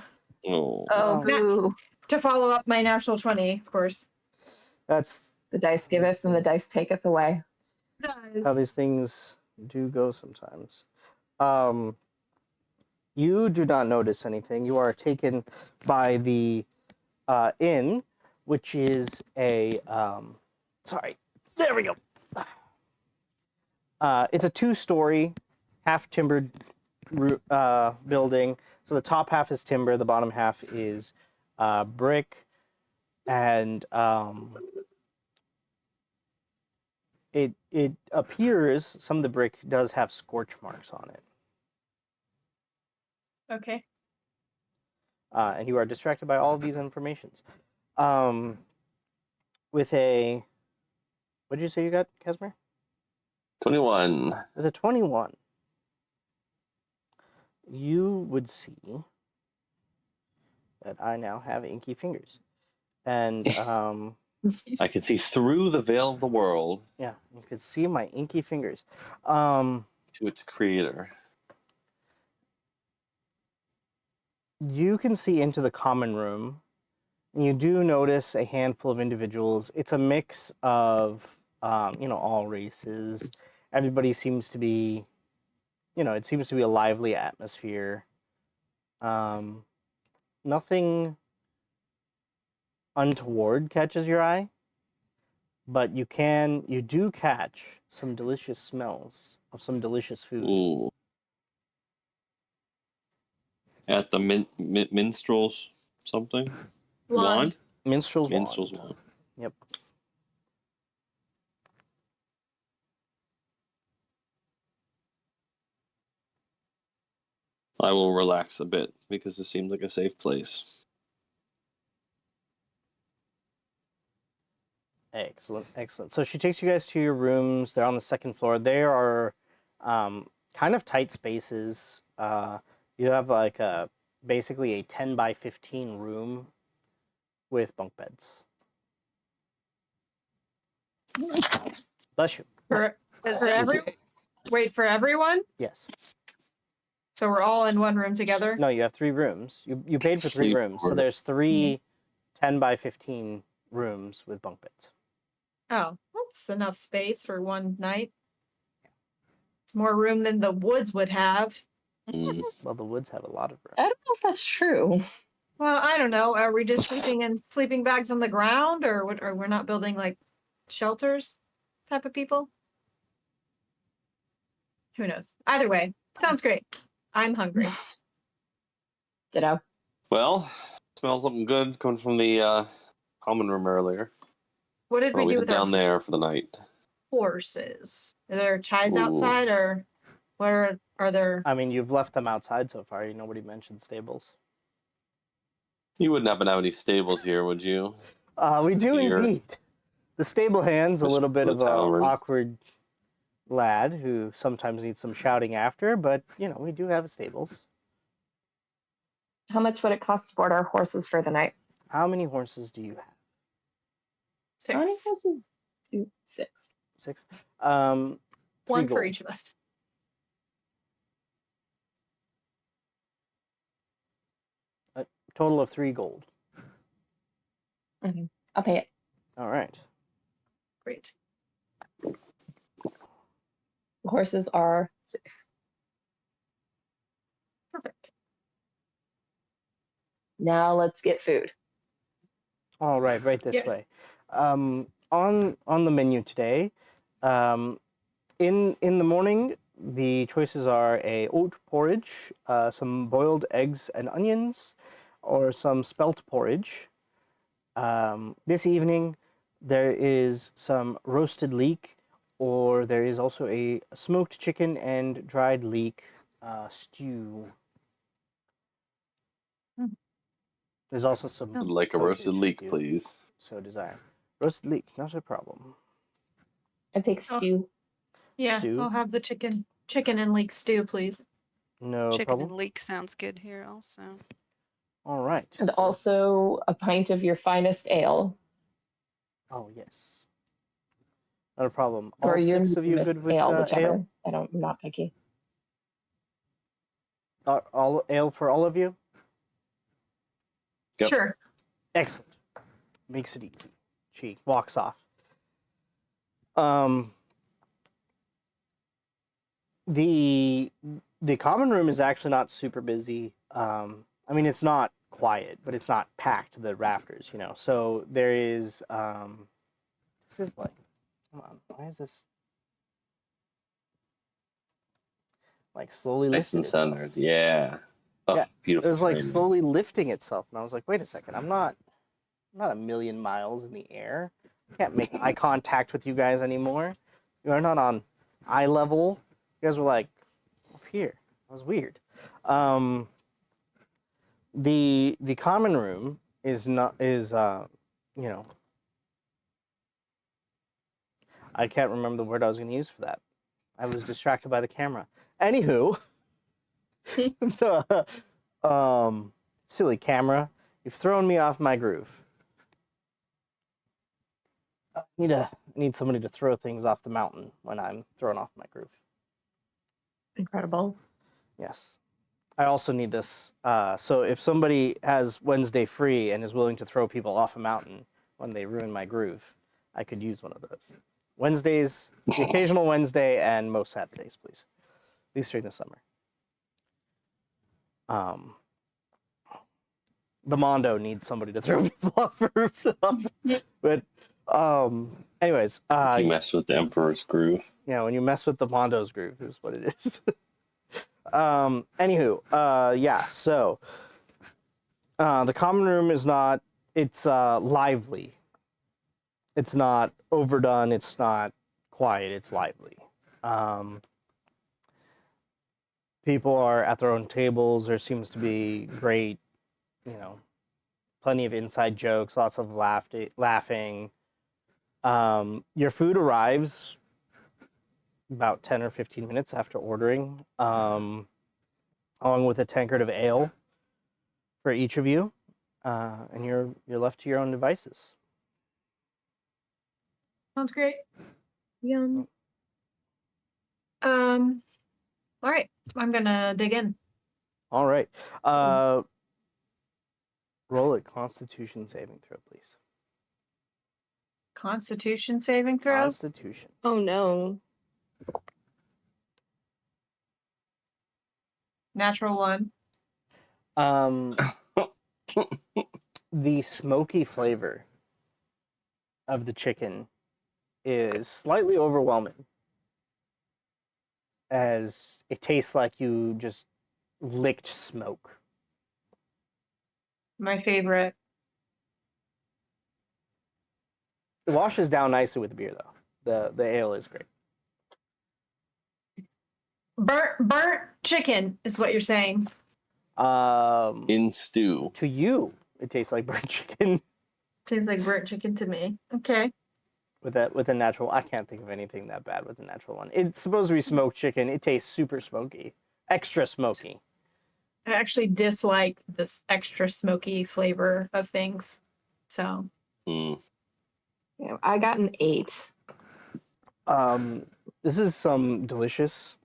Oh.
Oh,
Um,
boo.
to follow up my natural 20, of course.
That's
The dice giveth and the dice taketh away.
how these things do go sometimes. You do not notice anything. You are taken by the inn, which is a sorry. There we go. It's a 2-story, half timbered building. So the top half is timber, the bottom half is brick, and it appears some of the brick does have scorch marks on it.
Okay.
And you are distracted by all of these informations. With a, what did you say you got, Casimir?
21.
With a 21, you would see that I now have inky fingers. And
I can see through the veil of the world
yeah, you could see my inky fingers.
to its creator.
You can see into the common room. And you do notice a handful of individuals. It's a mix of, all races. Everybody seems to be, it seems to be a lively atmosphere. Nothing untoward catches your eye, but you do catch some delicious smells of some delicious food.
Ooh. At the minstrel's something? Wand?
Minstrel's
Minstrel's
wand.
wand.
Yep.
I will relax a bit because this seems like a safe place.
Excellent, excellent. So she takes you guys to your rooms. They're on the second floor. They are kind of tight spaces. You have like basically a 10 by 15 room with bunk beds. Bless you.
For everyone?
Yes.
So we're all in one room together?
No, you have 3 rooms. You paid for 3
Sleep
rooms. So
quarter.
there's 3 10 by 15 rooms with bunk beds.
Oh, that's enough space for one night. It's more room than the woods would have.
Mm.
Well, the woods have a lot of room.
I don't know if that's true.
Well, I don't know. Are we just sleeping in sleeping bags on the ground, or what? Or we're not building like shelters, type of people? Who knows? Either way, sounds great. I'm hungry.
Ditto.
Well, smell something good coming from the common room earlier.
What did we
Well, we
do
head
with our
down there for the night.
horses? Are there ties
Ooh.
outside, or where are there?
I mean, you've left them outside so far. Nobody mentioned stables.
You wouldn't happen to have any stables here, would you?
We do
Dear.
indeed. The stable hand's a
Just
little bit
for
of
the
an
tavern.
awkward lad who sometimes needs some shouting after, but we do have stables.
How much would it cost to board our horses for the night?
How many horses do you have?
How many
6.
horses? 2, 6.
6. 3
One for
gold.
each of us.
Total of 3 gold.
I'll pay it.
All right.
Great.
The horses are 6.
Perfect.
Now let's get food.
All right, right this
Yeah.
way. On the menu today, in the morning, the choices are a oat porridge, some boiled eggs and onions, or some spelt porridge. This evening, there is some roasted leek, or there is also a smoked chicken and dried leek stew.
Mhm.
There's also some
I'd like a roasted
pottage
leek,
if you
please.
so desire. Roasted leek, not a problem.
I take
Oh.
stew.
Yeah,
Stew?
I'll have the chicken and leek stew, please.
No
Chicken
problem.
and leek sounds good here also.
All right.
And
so-
also a pint of your finest ale.
Oh yes. Not a problem.
Or
All
your
6 of you
newest
good with
ale, whichever.
ale?
I'm not picky.
All ale for all of you?
Yep.
Sure.
Excellent. Makes it easy. She walks off. The common room is actually not super busy. I mean, it's not quiet, but it's not packed to the rafters, So there is. This is like, come on, why is this like slowly
Nice
lifting
and
itself?
centered. Yeah. Oh,
Yeah, It
beautiful.
was like
framing.
slowly lifting itself, and I was like, wait a second, I'm not a million miles in the air. I can't make eye contact with you guys anymore. You are not on eye level. You guys were like up here. That was weird. The common room is not I can't remember the word I was going to use for that. I was distracted by the camera. Anywho, the silly camera, you've thrown me off my groove. I need somebody to throw things off the mountain when I'm thrown off my groove.
Incredible.
Yes. I also need this. So if somebody has Wednesday free and is willing to throw people off a mountain when they ruin my groove, I could use one of those. Wednesdays, the occasional Wednesday, and most Saturdays, please. At least during the summer. The Mondo needs somebody to throw people off the rooftop. But anyways,
You mess with the Emperor's groove.
when you mess with the Mondo's groove is what it is. Anywho, yeah, so the common room is not, it's lively. It's not overdone, it's not quiet, it's lively. People are at their own tables, there seems to be great, plenty of inside jokes, lots of laughing. Your food arrives about 10 or 15 minutes after ordering, along with a tankard of ale for each of you, and you're left to your own devices.
Sounds great. Yum. All right. I'm gonna dig in.
All right. Roll a Constitution saving throw, please.
Constitution saving throw.
Constitution.
Oh no.
Natural one.
The smoky flavor of the chicken is slightly overwhelming, as it tastes like you just licked smoke.
My favorite.
It washes down nicely with the beer, though. The ale is great.
Burnt chicken is what you're saying.
In stew.
To you, it tastes like burnt chicken
Tastes like burnt chicken to me. Okay.
with a natural. I can't think of anything that bad with a natural one. It's supposed to be smoked chicken. It tastes super smoky, extra smoky.
I actually dislike this extra smoky flavor of things. So
Mm.
Yeah, I got an 8.
This is some delicious.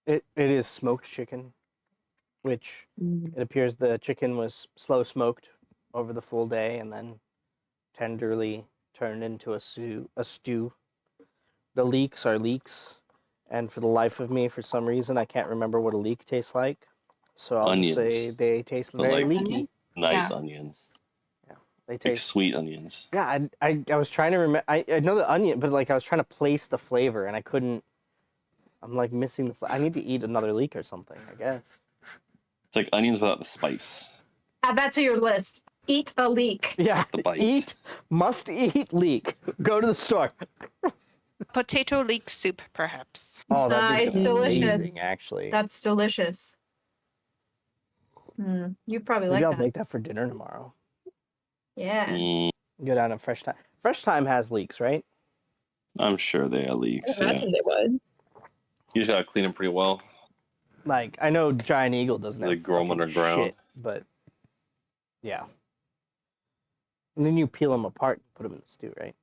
It is smoked chicken, which it appears the chicken was slow smoked over the full day and then tenderly turned into a stew. The leeks are leeks, and for the life of me, for some reason, I can't remember what a leek tastes like. So I'll just say
Onions.
they taste
But
very
like-
leaky.
Nice
Yeah.
onions.
They
Like
taste.
sweet onions.
Yeah, I was trying to remember. I know the onion, but like I was trying to place the flavor, and I couldn't. I'm like missing the. I need to eat another leek or something, I guess.
It's like onions without the spice.
add that to your list. Eat a leek.
Yeah,
The bite.
must eat leek. Go to the store.
Potato leek soup, perhaps.
Oh, that'd be
It's delicious.
amazing, actually.
That's delicious. You probably
Maybe
like
I'll
that.
make that for dinner tomorrow.
Yeah.
Mm,
Go down to Fresh Time. Fresh Time has leeks, right?
I'm sure they are leaks.
I
Yeah.
imagine they would.
You just gotta clean them pretty well.
Like I know Giant Eagle doesn't
They
have
grow 'em
fucking
underground.
shit, but yeah. And then you peel them apart and put them in the stew, right?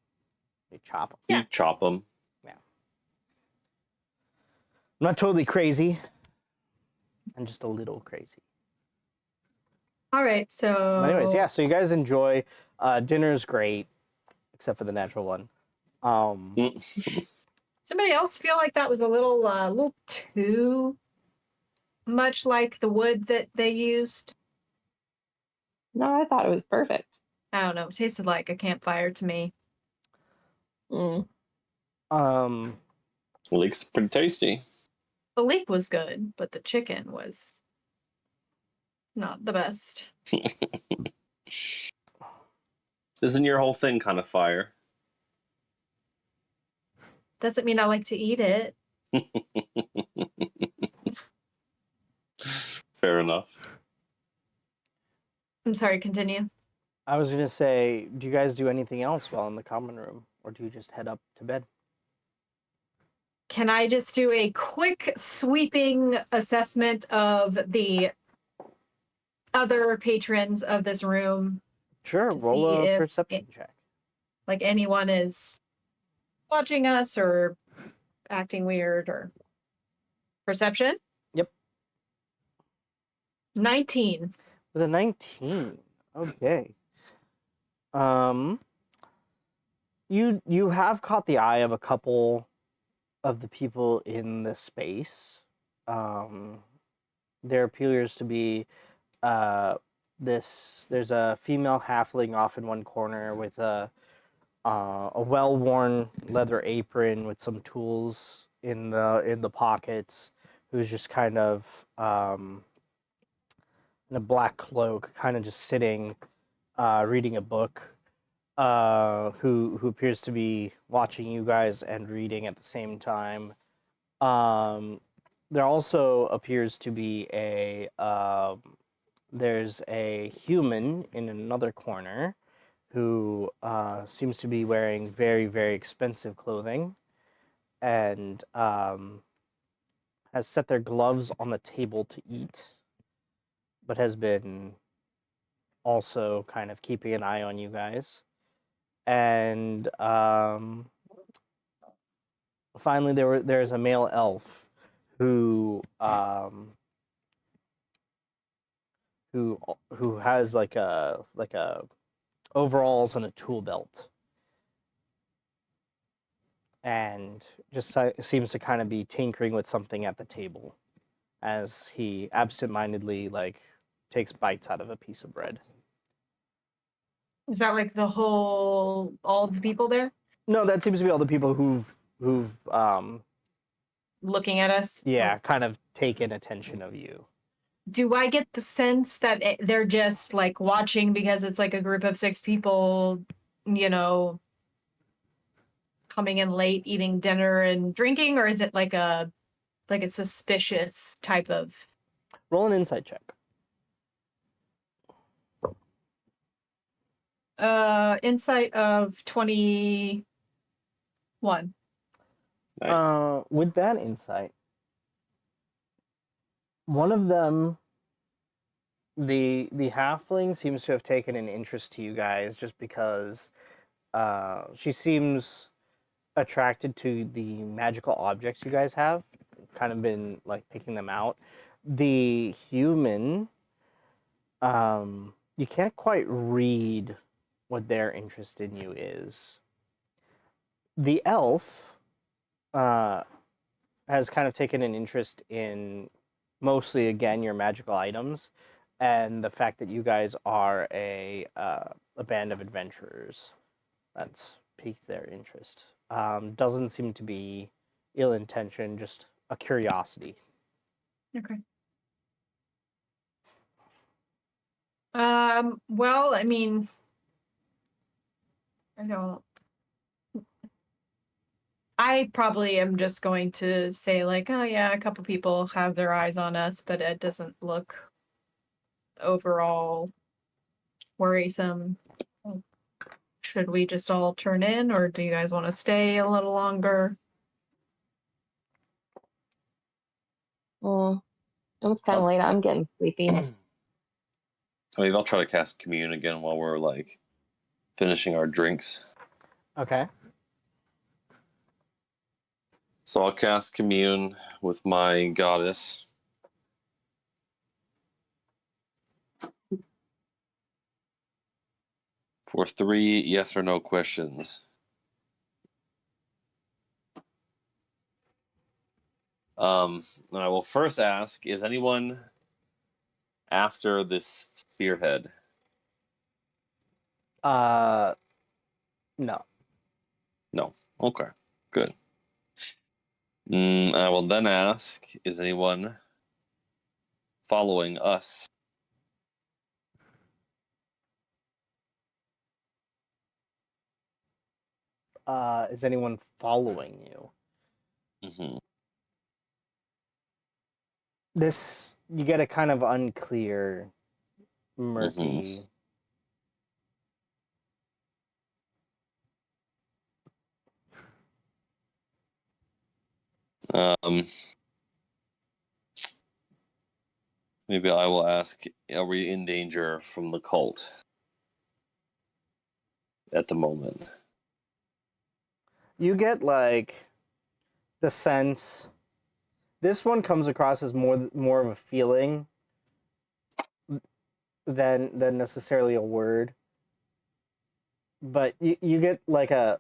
You chop them.
Yeah.
You chop them.
I'm not totally crazy. I'm just a little crazy.
All right. So.
But anyways, yeah. So you guys enjoy. Dinner's great, except for the natural one.
Somebody else feel like that was a little too much like the wood that they used?
No, I thought it was perfect.
I don't know. It tasted like a campfire to me.
Mm.
Leeks pretty tasty.
The leek was good, but the chicken was not the best.
Isn't your whole thing kind of fire?
Doesn't mean I like to eat it.
Fair enough.
I'm sorry, continue.
I was gonna say, do you guys do anything else while in the common room, or do you just head up to bed?
Can I just do a quick sweeping assessment of the other patrons of this room?
Sure.
To
Roll
see
a
if
perception check.
Like anyone is watching us or acting weird or perception?
Yep.
19.
With a 19. Okay. You have caught the eye of a couple of the people in the space. There appears to be there's a female halfling off in one corner with a well-worn leather apron with some tools in the pockets, who's just kind of in a black cloak, kind of just sitting, reading a book. Who appears to be watching you guys and reading at the same time. There also appears to be there's a human in another corner who seems to be wearing very, very expensive clothing and has set their gloves on the table to eat, but has been also kind of keeping an eye on you guys. And finally, there's a male elf who has like a overalls and a tool belt, and just seems to kind of be tinkering with something at the table as he absentmindedly like takes bites out of a piece of bread.
Is that like all the people there
No, that seems to be all the people who've
looking at us?
yeah, kind of taken attention of you.
Do I get the sense that they're just like watching because it's like a group of 6 people, you know, coming in late, eating dinner and drinking, or is it like a suspicious type of?
Roll an insight check.
Insight of 21.
Nice.
With that insight, one of them, the halfling, seems to have taken an interest to you guys just because she seems attracted to the magical objects you guys have. Kind of been like picking them out. The human, you can't quite read what their interest in you is. The elf has kind of taken an interest in mostly, again, your magical items and the fact that you guys are a band of adventurers. That's piqued their interest. Doesn't seem to be ill intention, just a curiosity.
Okay. Well, I mean, I probably am just going to say like, oh yeah, a couple people have their eyes on us, but it doesn't look overall worrisome. Should we just all turn in, or do you guys want to stay a little longer?
Well, it's kind of late. I'm getting sleepy.
Maybe I'll try to cast Commune again while we're like finishing our drinks.
Okay.
So I'll cast Commune with my goddess. For 3 yes or no questions. And I will first ask, is anyone after this spearhead?
No.
No. Okay. Good. I will then ask, is anyone following us?
Is anyone following you?
Mm-hmm.
This, you get a kind of unclear, murky.
Maybe I will ask, are we in danger from the cult at the moment?
You get like the sense. This one comes across as more of a feeling than necessarily a word. But you get like a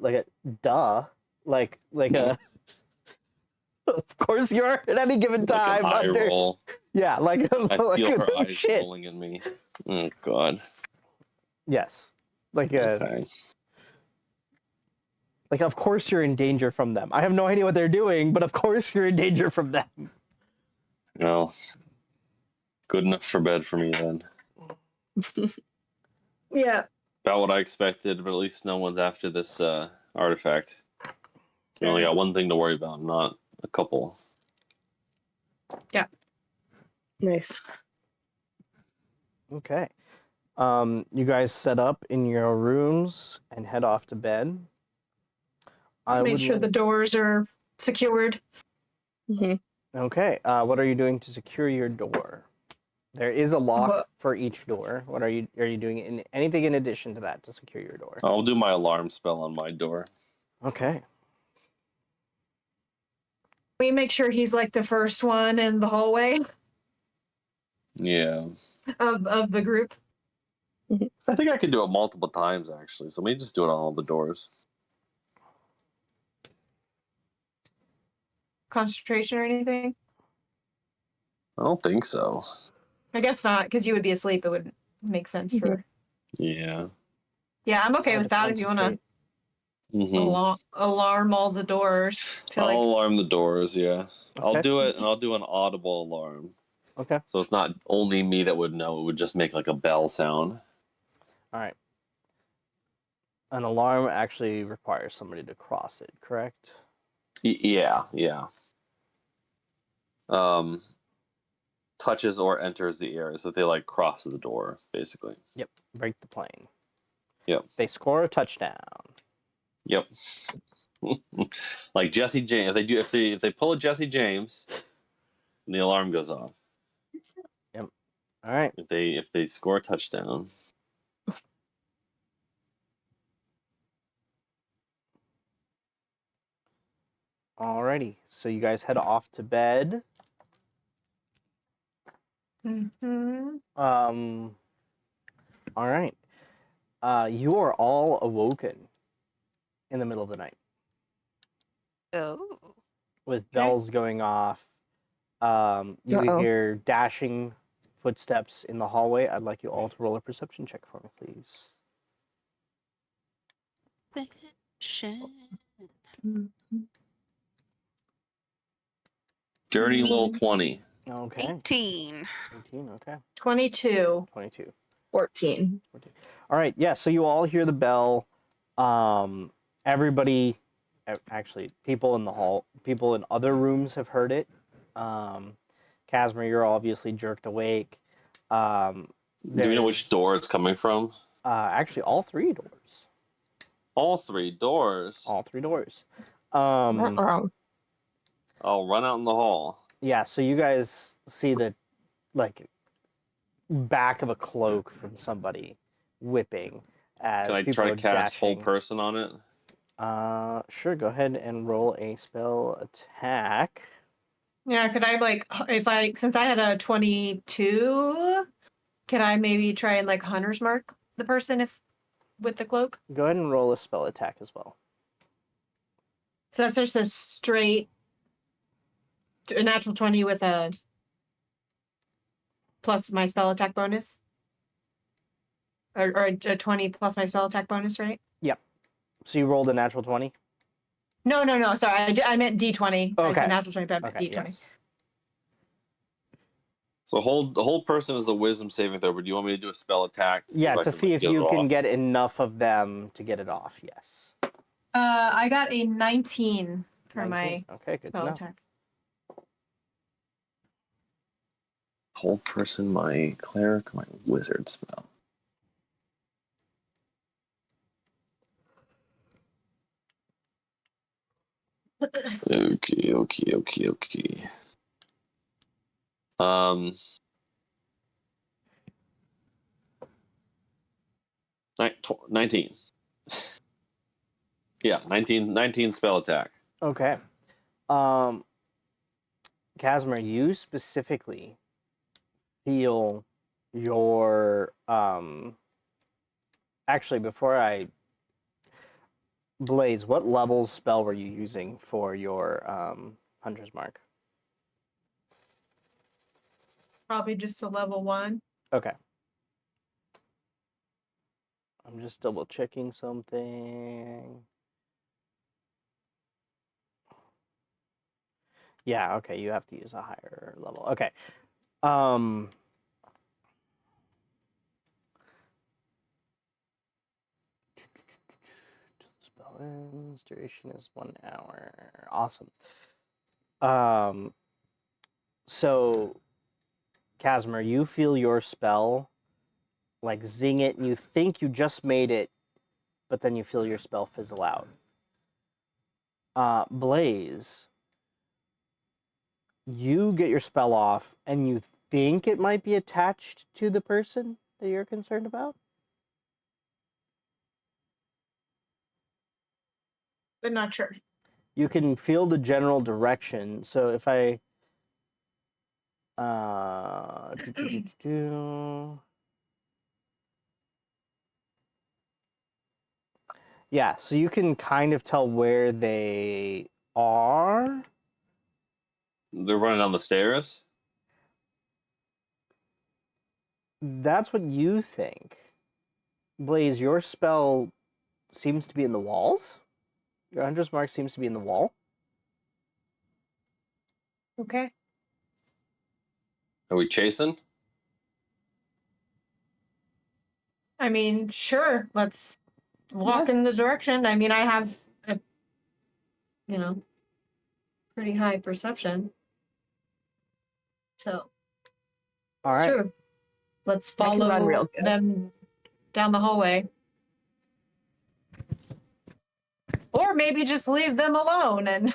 duh, like a. Of course you are at any given time.
Like an eye roll.
Yeah, like
I
like
feel her eyes
shit.
rolling in me. Oh God.
Yes, like
Okay.
like of course you're in danger from them. I have no idea what they're doing, but of course you're in danger from them.
No. Good enough for bed for me then.
Yeah.
About what I expected, but at least no one's after this artifact. We only got one thing to worry about, not a couple.
Yeah.
Nice.
Okay. You guys set up in your rooms and head off to bed.
Make sure the doors are secured.
Mm-hmm.
Okay. What are you doing to secure your door? There is a lock for each door. What are you doing anything in addition to that to secure your door?
I'll do my alarm spell on my door.
Okay.
We make sure he's like the first one in the hallway
Yeah.
of the group.
I think I could do it multiple times actually, so maybe just do it on all the doors.
Concentration or anything?
I don't think so.
I guess not, because you would be asleep. It would make sense for.
Yeah.
Yeah, I'm okay
Hard
with
to
that. If you want to
concentrate.
alarm all the doors. I feel
I'll
like
alarm the doors. Yeah. I'll
Okay.
do it, and I'll do an audible alarm.
Okay.
So it's not only me that would know. It would just make like a bell sound.
All right. An alarm actually requires somebody to cross it, correct?
Yeah. Yeah. Touches or enters the area, so they like cross the door, basically.
Yep. Break the plane.
Yep.
They score a touchdown.
Yep. Like Jesse James, if they pull a Jesse James, the alarm goes off.
Yep. All right.
If they score a touchdown.
Alrighty. So you guys head off to bed.
Mhm.
All right. You are all awoken in the middle of the night
Oh.
with bells going off. You
Uh-oh.
hear dashing footsteps in the hallway. I'd like you all to roll a perception check for me, please.
Dirty little 20.
Okay.
18.
18. Okay.
22.
22.
14.
All right. Yeah. So you all hear the bell. Everybody, actually, people in the hall, people in other rooms have heard it. Casimir, you're obviously jerked awake.
Do we know which door it's coming from?
Actually, all three doors.
All three doors.
All three doors.
Wrong.
I'll run out in the hall.
Yeah. So you guys see the like back of a cloak from somebody whipping as
Can I
people
try
are
to cast whole
dashing.
person on it?
Sure. Go ahead and roll a spell attack.
Yeah, could I since I had a 22, could I maybe try and like hunter's mark the person with the cloak?
Go ahead and roll a spell attack as well.
So that's just a straight a natural 20 with a plus my spell attack bonus. Or a 20 plus my spell attack bonus, right?
So you rolled a natural 20?
No. Sorry, I meant D20. I said
Okay.
natural 20, but I meant
Okay,
D20.
yes.
So the whole person is a wisdom saving throw, but do you want me to do a spell attack?
Yeah, to see if
get it
you can
off?
get enough of them to get it off, yes.
I got a 19 for
19.
my
Okay, good to
spell
know.
attack.
Whole person, my cleric, my wizard spell. Okay. 19. Yeah, 19 spell attack.
Okay. Casimir, you specifically feel your actually before I Blaze, what level spell were you using for your Hunter's Mark?
Probably just a level 1.
Okay. I'm just double checking something. Yeah, okay, you have to use a higher level. Okay. Spell ends, duration is 1 hour. Awesome. So Casimir, you feel your spell like zing it, and you think you just made it, but then you feel your spell fizzle out. Blaze, you get your spell off, and you think it might be attached to the person that you're concerned about?
But not sure.
You can feel the general direction. So if I yeah, so you can kind of tell where they are.
They're running down the stairs.
That's what you think. Blaze, your spell seems to be in the walls. Your Hunter's Mark seems to be in the wall.
Okay.
Are we chasing?
I mean, sure. Let's walk in the direction. I mean, I have a, pretty high perception. So,
All right.
sure. Let's
I can run
follow
real good.
them down the hallway. Or maybe just leave them alone. And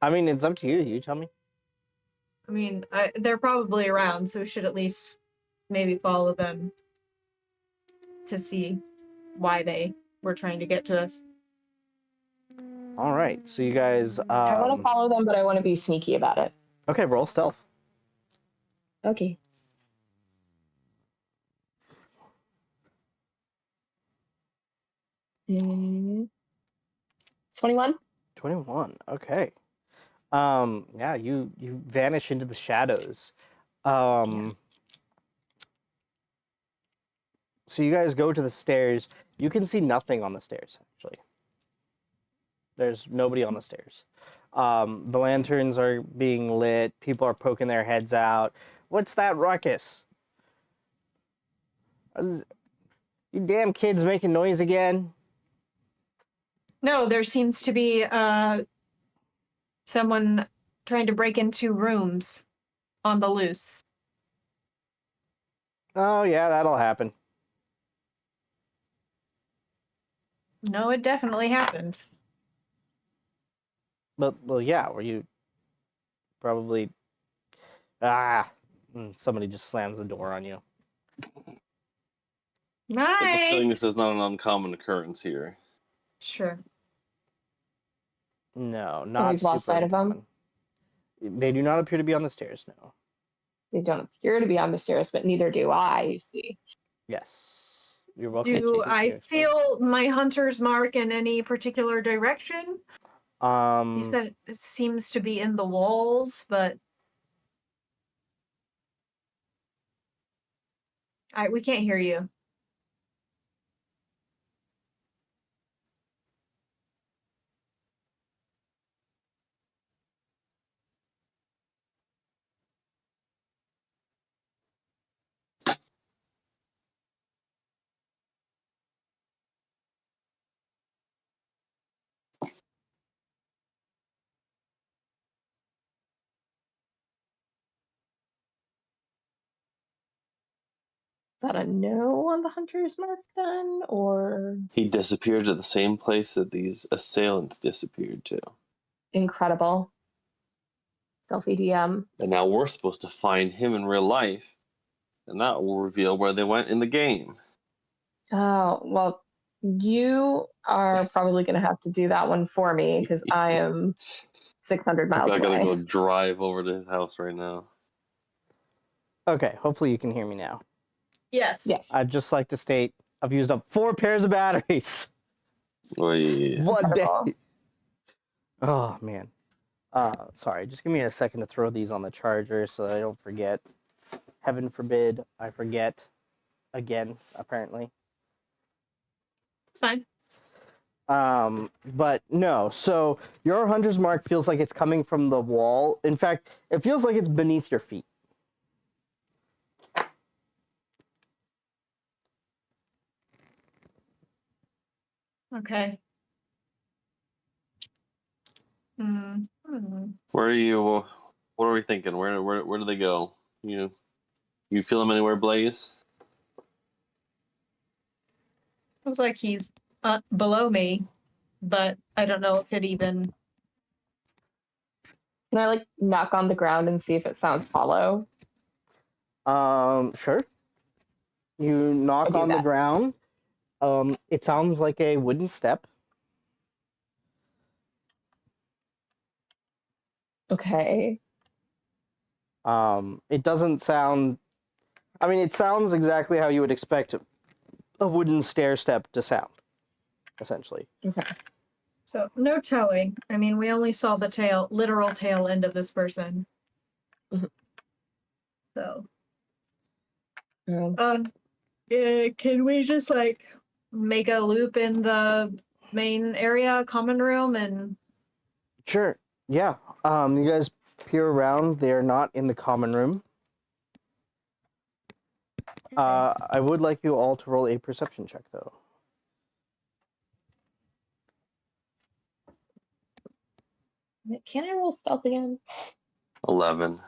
I mean, it's up to you. You tell me.
I mean, they're probably around, so we should at least maybe follow them to see why they were trying to get to us.
All right. So you guys.
I want to follow them, but I want to be sneaky about it.
Okay, roll stealth.
Okay. Mm, 21.
21. Okay. Yeah, you vanish into the shadows. So you guys go to the stairs. You can see nothing on the stairs, actually. There's nobody on the stairs. The lanterns are being lit. People are poking their heads out. What's that ruckus? You damn kids making noise again?
No, there seems to be someone trying to break into rooms on the loose.
Oh, yeah, that'll happen.
No, it definitely happened.
But, well, yeah, were you probably... somebody just slams the door on you.
I have a feeling
Nice.
this is not an uncommon occurrence here.
Sure.
No, not
we've lost
super
sight of them?
uncommon. They do not appear to be on the stairs, no.
They don't appear to be on the stairs, but neither do I, you see.
Yes. You're welcome to
Do
take a
I
stairs
feel my hunter's mark in any particular direction?
first.
You said it seems to be in the walls, but we can't hear you.
Is that a no on the hunter's mark then? Or
He disappeared at the same place that these assailants disappeared to.
incredible? Self EDM.
And now we're supposed to find him in real life, and that will reveal where they went in the game.
Oh, well, you are probably going to have to do that one for me because I am 600 miles
I gotta
away.
go drive over to his house right now.
Okay, hopefully you can hear me now.
Yes.
Yes.
I'd just like to state I've used up 4 pairs of batteries.
Oy.
One day.
Incredible.
Oh, man. Sorry, just give me a second to throw these on the charger so that I don't forget. Heaven forbid I forget again, apparently.
It's fine.
But no, so your hunter's mark feels like it's coming from the wall. In fact, it feels like it's beneath your feet.
Okay.
Where are you? What are we thinking? Where do they go? You feel him anywhere, Blaze?
Looks like he's below me, but I don't know if it even.
Can I like knock on the ground and see if it sounds hollow?
Sure. You knock
do
on the
that.
ground. It sounds like a wooden step.
Okay.
It doesn't sound. I mean, it sounds exactly how you would expect a wooden stair step to sound, essentially.
Okay.
So no towing. I mean, we only saw the literal tail end of this person.
Mhm.
So Can we just like make a loop in the main area, common room, and
Sure. Yeah. You guys peer around. They're not in the common room. I would like you all to roll a perception check, though.
Can I roll stealth again?
11.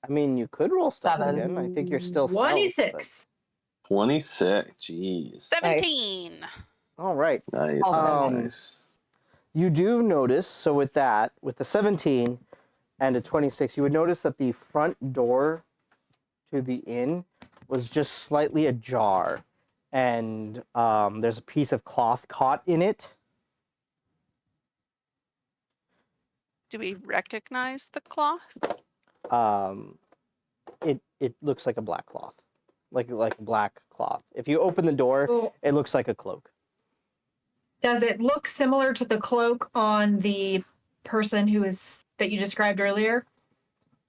I mean, you could roll stealth
7.
again. I think you're still stealth,
26?
26. Jeez.
17.
but- All right.
Nice.
Also
nice.
You do notice, so with that, with the 17 and a 26, you would notice that the front door to the inn was just slightly ajar. And there's a piece of cloth caught in it.
Do we recognize the cloth?
It looks like a black cloth. Like black cloth. If you open the door,
Well,
it looks like a cloak.
does it look similar to the cloak on the person that you described earlier?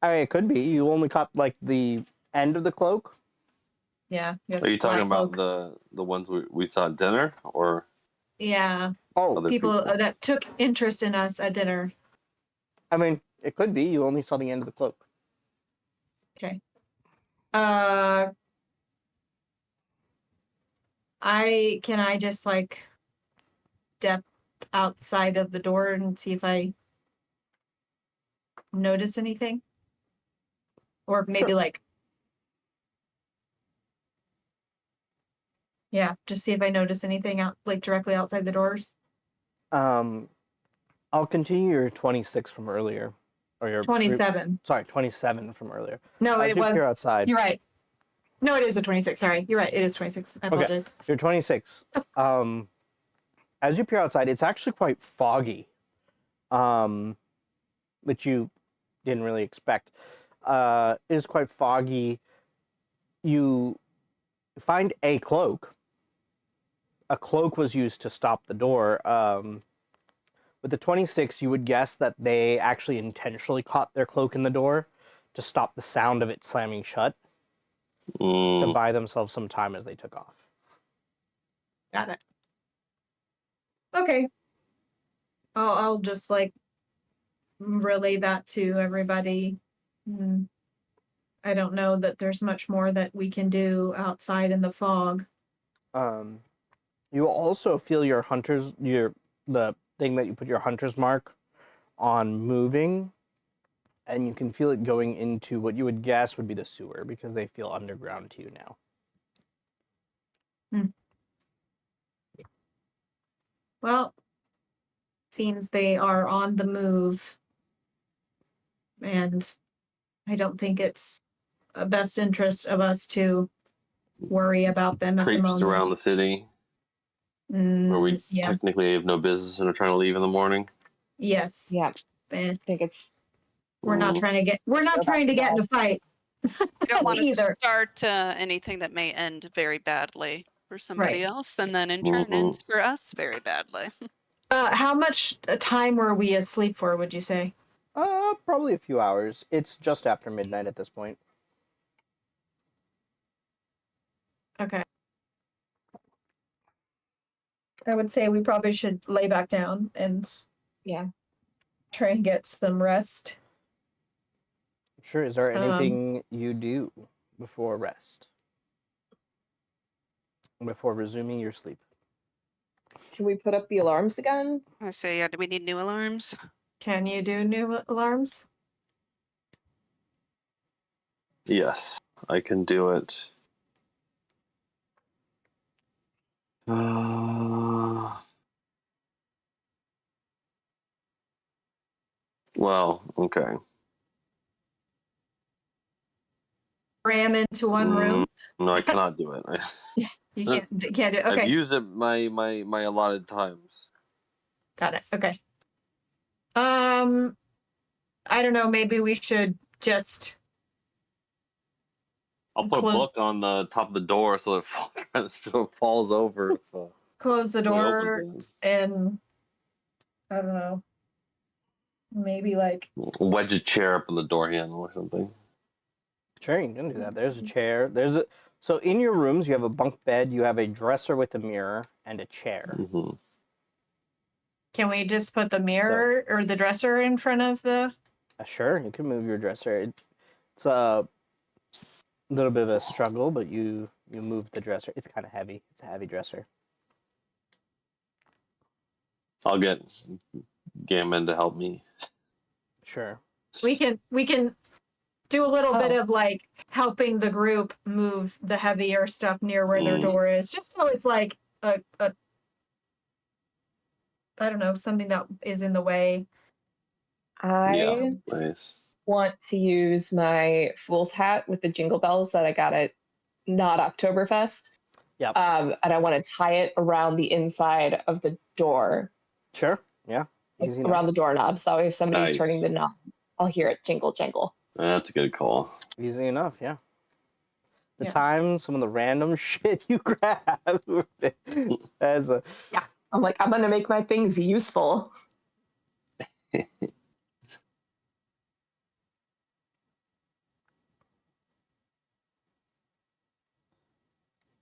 I mean, it could be. You only caught like the end of the cloak.
Yeah. yes,
Are you talking
black
about
cloak.
the ones we saw at dinner, or
Yeah,
Oh,
other
people that took interest in us at dinner.
I mean, it could be. You only saw the end of the cloak.
Okay. Can I just like step outside of the door and see if I notice anything? Or maybe
Sure.
like, yeah, just see if I notice anything out like directly outside the doors.
I'll continue your 26 from earlier, or your
27.
Sorry, 27 from earlier.
No,
As
it
you
was.
peer outside,
You're right. No, it is a 26. Sorry, you're right. It is 26. I apologize.
you're 26. As you peer outside, it's actually quite foggy, which you didn't really expect. It is quite foggy. You find a cloak. A cloak was used to stop the door. With the 26, you would guess that they actually intentionally caught their cloak in the door to stop the sound of it slamming shut to buy themselves some time as they took off.
Got it. Okay. I'll just like relay that to everybody. I don't know that there's much more that we can do outside in the fog.
You also feel the thing that you put your hunter's mark on moving, and you can feel it going into what you would guess would be the sewer because they feel underground to you now.
Well, seems they are on the move. And I don't think it's a best interest of us to worry about them at the
traipsed
moment.
around the city where we
Yeah.
technically have no business and are trying to leave in the morning?
Yes.
Yeah,
Eh,
I think it's
we're not trying to get
Sure
in a fight.
We don't want to
Either.
start anything that may end very badly for somebody
Right.
else, and then in turn ends for us very badly.
How much time were we asleep for, would you say?
Probably a few hours. It's just after midnight at this point.
Okay. I would say we probably should lay back down and
yeah.
try and get some rest.
Sure. Is there anything you do before rest? Before resuming your sleep?
Can we put up the alarms again?
I say, yeah, do we need new alarms?
Can you do new alarms?
Yes, I can do it. Well, okay.
Ram into one room?
No, I cannot do it.
You can't do it. Okay.
I've used it my allotted times.
Got it. Okay. I don't know, maybe we should just
I'll put
Close-
a book on the top of the door so it falls over. If,
close the
someone
door
opens
and I don't know. Maybe like
it. Wedge a chair up in the door handle or something.
Sure, you can do that. There's a chair. So in your rooms, you have a bunk bed, you have a dresser with a mirror, and a chair.
Hmm.
Can we just put the mirror or the dresser in front of the?
Sure, you can move your dresser. It's a little bit of a struggle, but you move the dresser. It's kind of heavy. It's a heavy dresser.
I'll get Gammon to help me.
Sure.
We can do a little bit
Oh.
of like helping the group move the heavier stuff near where their
Mm.
door is, just so it's like a I don't know, something that is in the way.
Yeah,
I
nice.
want to use my fool's hat with the jingle bells that I got at not Oktoberfest.
Yep.
And I want to tie it around the inside of the door,
Sure. Yeah.
like
Easy
around
enough.
the doorknob. So that way if somebody's
Nice.
turning the knob, I'll hear it jingle, jingle.
That's a good call.
Easy enough. Yeah. The
Yeah.
time, some of the random shit you grab as a
I'm like, I'm going to make my things useful.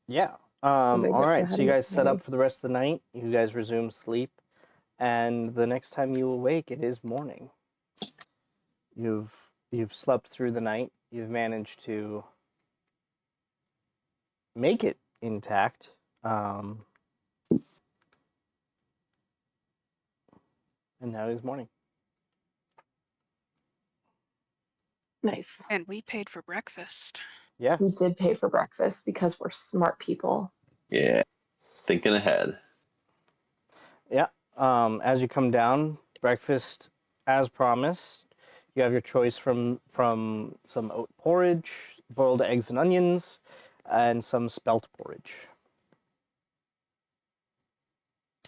yeah.
I
All
don't know
right.
how
So
to
you
make
guys set
my-
up for the rest of the night. You guys resume sleep, and the next time you awake, it is morning. You've slept through the night. You've managed to make it intact. And now it is morning.
Nice.
And we paid for breakfast.
Yeah.
We did pay for breakfast because we're smart people.
Yeah, thinking ahead.
Yeah. As you come down, breakfast, as promised, you have your choice from some oat porridge, boiled eggs and onions, and some spelt porridge.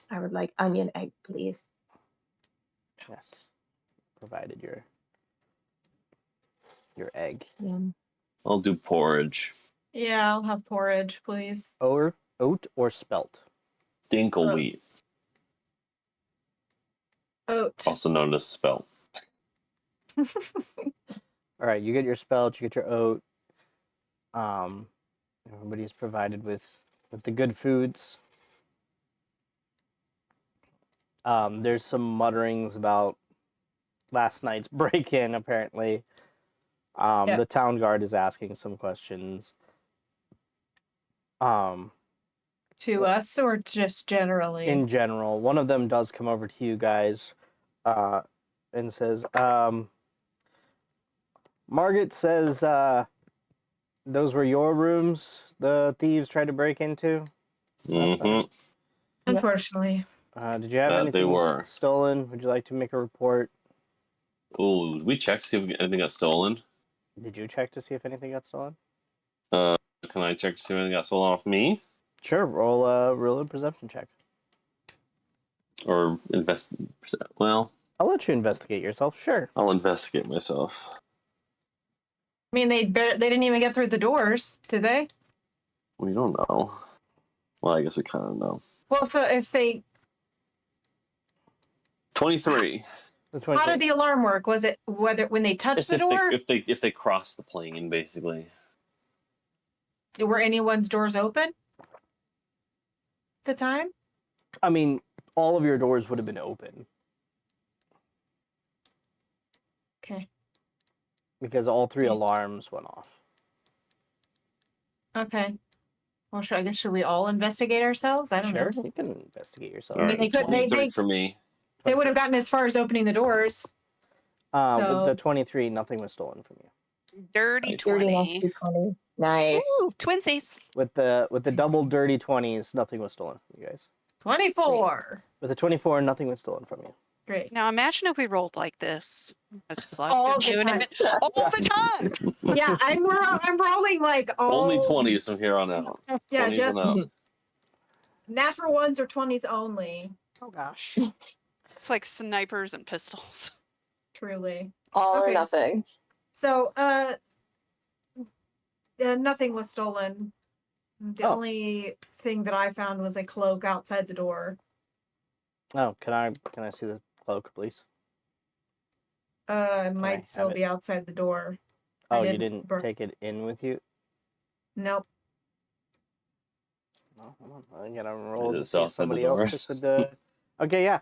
I would like onion egg, please.
Yes. Provided your egg.
Yum.
I'll do porridge.
Yeah, I'll have porridge, please.
Oat or spelt.
Dinkle wheat,
Oat.
also known as spelt.
All right, you get your spelt, you get your oat. Everybody's provided with the good foods. There's some mutterings about last night's break-in. Apparently,
Yep.
the town guard is asking some questions.
To us or just generally?
In general, one of them does come over to you guys, and says, "Margaret says those were your rooms. The thieves tried to break into. Last
Hmm.
night.
Unfortunately.
Did you have
They
anything
were.
stolen? Would you like to make a report?
Ooh, we checked to see if anything got stolen.
Did you check to see if anything got stolen?
Can I check to see if anything got stolen off me?
Sure. Roll a perception check.
Or invest? Well,
I'll let you investigate yourself. Sure.
I'll investigate myself.
I mean, they didn't even get through the doors, did they?
We don't know. Well, I guess we kind of know.
Well, if they,
23.
The
how did the alarm work? Was it when they touched
It's
the door?
if they cross the plane, basically.
Were anyone's doors open? At the time?
I mean, all of your doors would have been open
Okay.
because all three
Okay.
alarms went off.
Okay. Well, should we all investigate ourselves? I don't
Sure,
know.
you can investigate yourself.
All
mean,
right,
they could- they-
23 for me.
They would have gotten as far as opening the doors.
With
so-
the 23, nothing was stolen from you.
Dirty
Nice.
30
20.
less 220. Nice.
Ooh, twinsies.
With the double dirty 20s, nothing was stolen from you guys.
24.
With the 24, nothing was stolen from you.
Great.
Now imagine if we rolled like this. As
All
I've
the
been doing
time.
it all the time.
Yeah, I'm rolling like all
Only 20s from here on out.
Yeah,
20s
just
and up.
natural ones or 20s only.
Oh gosh. It's like snipers and pistols.
Truly.
All or
Okay.
nothing.
So, nothing was stolen. The
Oh.
only thing that I found was a cloak outside the door.
Oh, can I see the cloak, please?
It
I
might still
have it?
be outside the door. I
Oh, you
didn't
didn't
bur-
take it in with you?
Nope.
No, hold on. I gotta roll to
just
see if
outside the
somebody else
door.
could. Okay, yeah.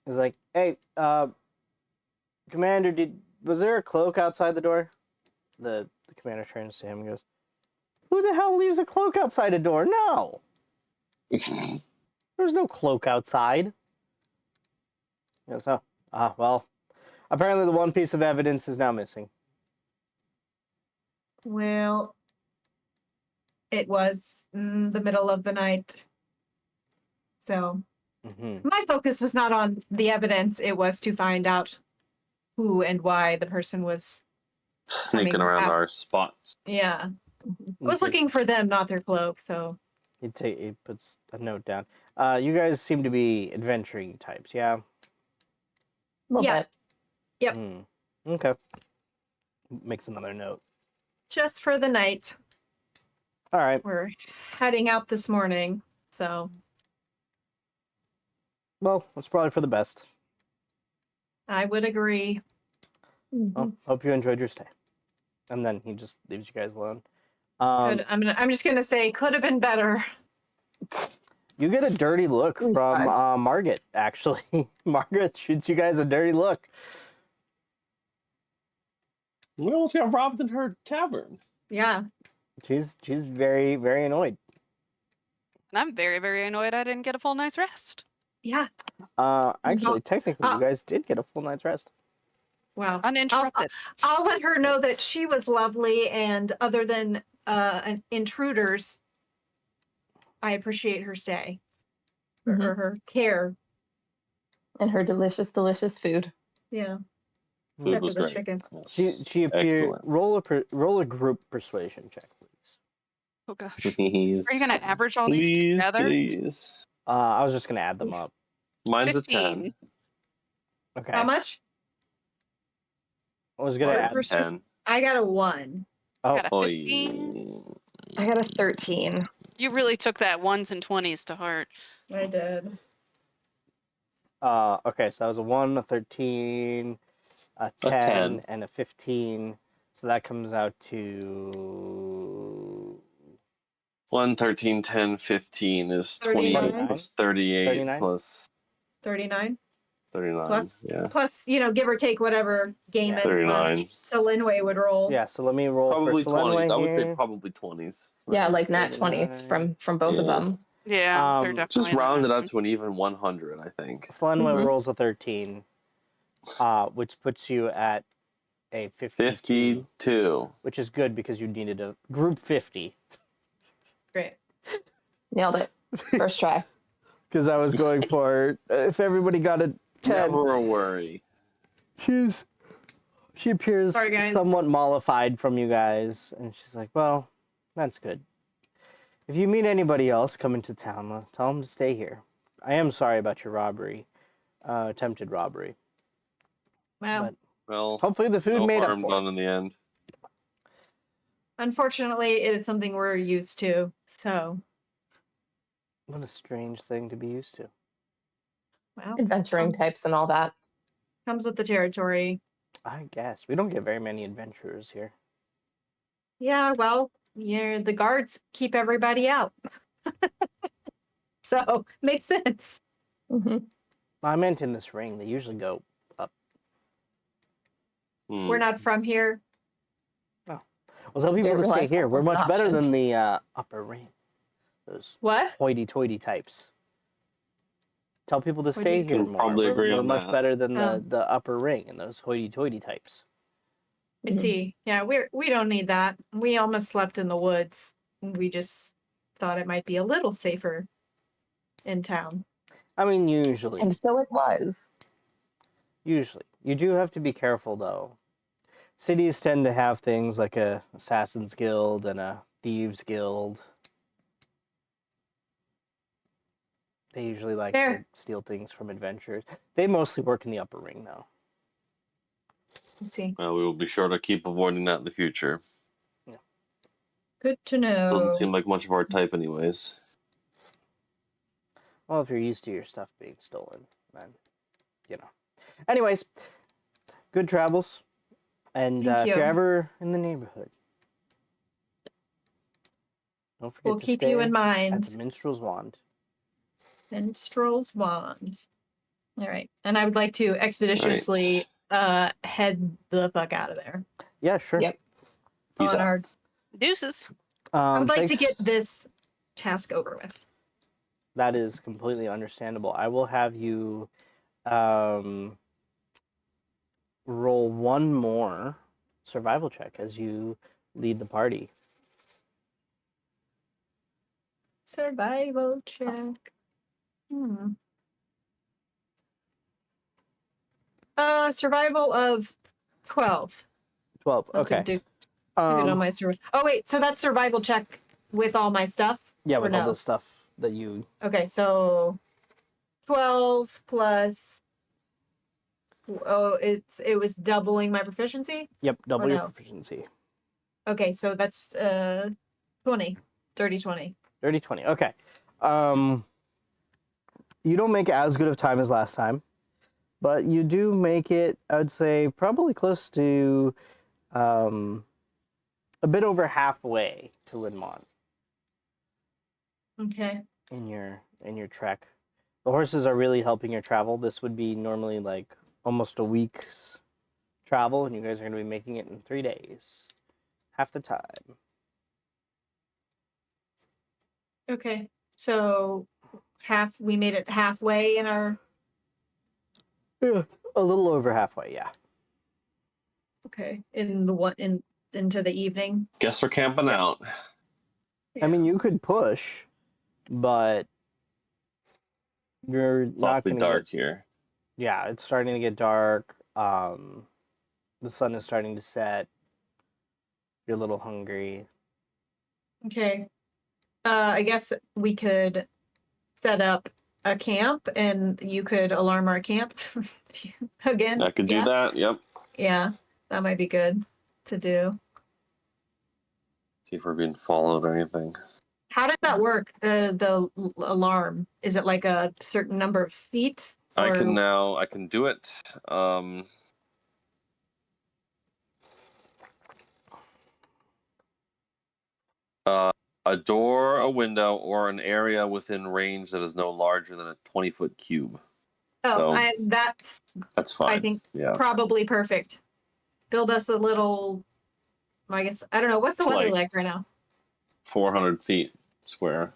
He's like, hey, Commander, was there a cloak outside the door? The commander turns to him and goes, "Who the hell leaves a cloak outside a door? No, there's no cloak outside." He goes, "Oh, well, apparently the one piece of evidence is now missing."
Well, it was the middle of the night. So
Mm-hmm.
my focus was not on the evidence. It was to find out who and why the person was.
Sneaking
Coming
around
after-
our spots.
Yeah. I was looking for them, not their cloak. So
He puts a note down. You guys seem to be adventuring types, yeah?
Little
Yeah.
bit.
Yep.
Okay. Makes another note.
just for the night.
All right.
We're heading out this morning. So
Well, that's probably for the best.
I would agree.
Well, hope you enjoyed your stay. And then he just leaves you guys alone.
I'm just gonna say could have been better.
You get a dirty look
Three
from
stars.
Margaret, actually. Margaret shoots you guys a dirty look.
We almost got robbed in her tavern.
Yeah.
She's very, very annoyed.
And I'm very, very annoyed I didn't get a full night's rest.
Yeah.
Actually, technically, you
uh,
guys did get a full night's rest.
Wow.
Uninterrupted.
I'll let her know that she was lovely, and other than intruders, I appreciate her stay or
Mhm.
her care.
And her delicious, delicious food.
Yeah.
Food
Except
was
for the
great.
chicken.
Yes.
She appeared.
Excellent.
Roll a group persuasion check, please.
Oh gosh.
Please.
Are you gonna average all these
Please,
together?
please.
I was just gonna add them up.
Mine's
15.
a 10.
Okay.
How much?
I was gonna
Or
add.
persu-
10.
I got a 1.
Oh,
Got a
Oh,
15.
I got a 13.
You really took that ones and 20s to heart.
I did.
okay. So that was a 1, a 13, a 10,
10.
and a 15. So that comes out to
1, 13, 10, 15 is 28
39.
plus 38
39?
plus
39
39.
plus
Yeah.
plus give or take whatever game
Yeah.
it's
39.
Linway would roll.
yeah. So let me roll
Probably
for
20s. I would say
here.
probably 20s.
Yeah, like nat 20s
39.
from both of
Yeah.
them.
Yeah, they're
Um,
definitely
Just
in the
round it up
action.
to an even 100, I think.
Slenway
Mhm.
rolls a 13, which puts you at a 52,
52.
which is good because you needed a group 50.
Great.
Nailed it. First try.
Because I was going for if everybody got a 10.
Never a worry.
She appears
Sorry, guys.
somewhat mollified from you guys, and she's like, "Well, that's good. If you meet anybody else coming to town, tell them to stay here. I am sorry about your robbery, attempted robbery.
Well,
But
Well,
hopefully the food
no
made up
harm
for
done
it."
in the end.
unfortunately, it is something we're used to. So,
What a strange thing to be used to.
well,
Adventuring types and all that.
comes with the territory.
I guess we don't get very many adventurers here.
Yeah, well, the guards keep everybody out. So, makes sense.
Hmm.
I meant in this ring. They usually go up.
We're not from here.
Well, tell people
Didn't
to stay
realize
here.
that
We're
was an
much better
option.
than the upper ring. Those
What?
hoity-toity types. Tell people to stay
Hoity-
here
Can
more.
probably agree
We're
on
much
that.
better than
Oh.
the upper ring and those hoity-toity types.
I see. Yeah, we don't need that. We almost slept in the woods. We just thought it might be a little safer in town.
I mean, usually.
And so it was.
Usually. You do have to be careful, though. Cities tend to have things like a Assassin's Guild and a Thieves Guild. They usually like
Fair.
to steal things from adventurers. They mostly work in the upper ring, though.
I see.
Well, we will be sure to keep avoiding that in the future.
Good to know.
Doesn't seem like much of our type, anyways.
Well, if you're used to your stuff being stolen, then, you know. Anyways, good travels. And
Thank
if you're
you.
ever in the neighborhood, Don't forget
We'll
to
keep
stay
you in
at
mind.
the Minstrel's Wand.
Minstrel's Wand. All right. And I would like to expeditiously head the fuck out of there.
Yeah, sure.
Yep.
Peace
on
out.
our
Deuces.
I would like to
Thanks.
get this task over with.
That is completely understandable. I will have you roll one more survival check as you lead the party.
Survival check. Survival of 12.
12.
That's
Okay.
too good on my Oh wait, so that's survival check with all my stuff?
Yeah,
or
with
no?
all the stuff that you.
Okay, so 12 plus it was doubling my proficiency?
Yep, double your
no?
proficiency.
Okay, so that's 20. 30 20.
30, 20. Okay. You don't make as good of time as last time, but you do make it, I would say, probably close to a bit over halfway to Linmont
Okay.
in your trek. The horses are really helping your travel. This would be normally like almost a week's travel, and you guys are going to be making it in 3 days. Half the time.
Okay. So we made it halfway in our
Yeah, a little over halfway, yeah.
in the one into the evening.
Guess we're camping out.
I mean, you could push, but you're
It's
not
awfully
going to
dark
get...
here.
Yeah, it's starting to get dark. The sun is starting to set. You're a little hungry.
Okay. I guess we could set up a camp and you could alarm our camp again.
I could do that. Yep.
Yeah, that might be good to do.
See if we're being followed or anything.
How does that work? The alarm, is it like a certain number of feet?
I
or-
can do it. A door, a window, or an area within range that is no larger than a 20-foot cube.
Oh,
So- That's fine.
I think
Yeah.
probably perfect. Build us a little. I guess I don't know what's the
It's
weather
like-
like right now.
400 feet square.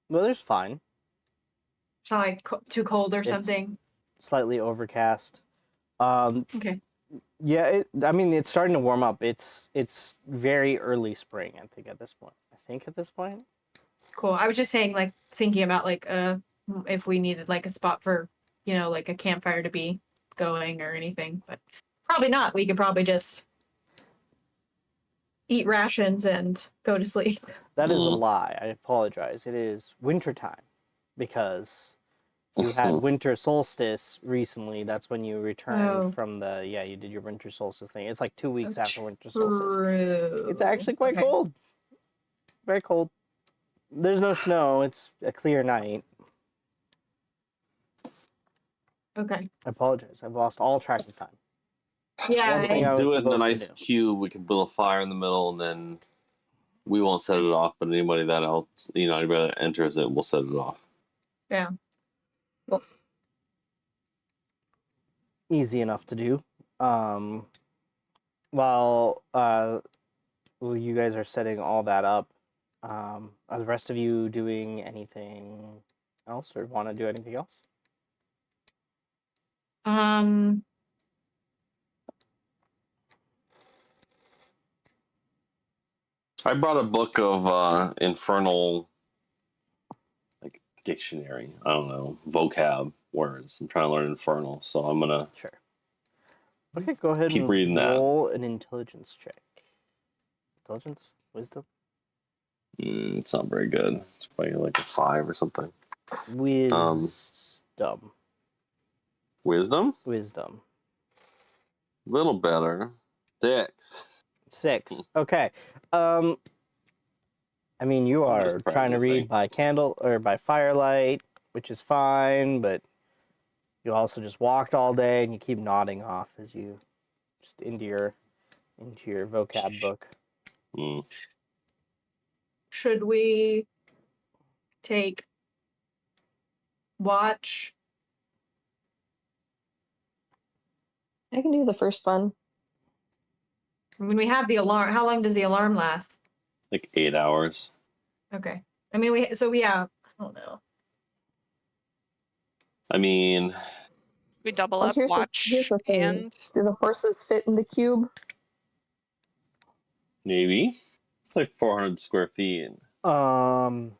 Weather's fine.
It's not like too cold or
It's-
something.
Slightly overcast.
Okay.
Yeah, I mean, it's starting to warm up. It's very early spring, I think, at this point.
Cool. I was just saying, like, thinking about like if we needed like a spot for like a campfire to be going or anything, but probably not. We could probably just eat rations and go to sleep.
That is a
Mhm.
lie. I apologize. It is wintertime because you had winter solstice recently. That's when you returned
Oh.
from you did your winter solstice thing. It's like 2 weeks
That's
after winter solstice.
True.
It's actually quite
Okay.
cold. Very cold. There's no snow. It's a clear night.
Okay.
I apologize. I've lost all track of time.
Yeah.
One thing I was
Do it in a
supposed to
nice
do.
cube. We can build a fire in the middle, and then we won't set it off. But anybody that enters it will set it off.
Yeah.
Easy enough to do. While you guys are setting all that up, are the rest of you doing anything else or want to do anything else?
I brought a book of infernal, like dictionary. I don't know, vocab words. I'm trying to learn infernal, so I'm gonna.
Sure. Okay, go ahead
Keep
and
reading that.
roll an intelligence check. Intelligence? Wisdom?
It's not very good. It's probably like a 5 or something.
Wisdom.
Wisdom,
Wisdom.
little better. 6.
6. Okay. I mean, you
I'm
are
just
trying to read
practicing.
by candle or by firelight, which is fine, but you also just walked all day and you keep nodding off as you just into your into your vocab book.
Mm.
Should we take watch?
I can do the first one.
I mean, we have the alarm. How long does the alarm last?
Like 8 hours.
Okay. I mean, we have. I don't know.
I mean,
We double
Well,
up
here's
watch
the thing.
and
Do the horses fit in the cube?
maybe. It's like 400 square feet.
20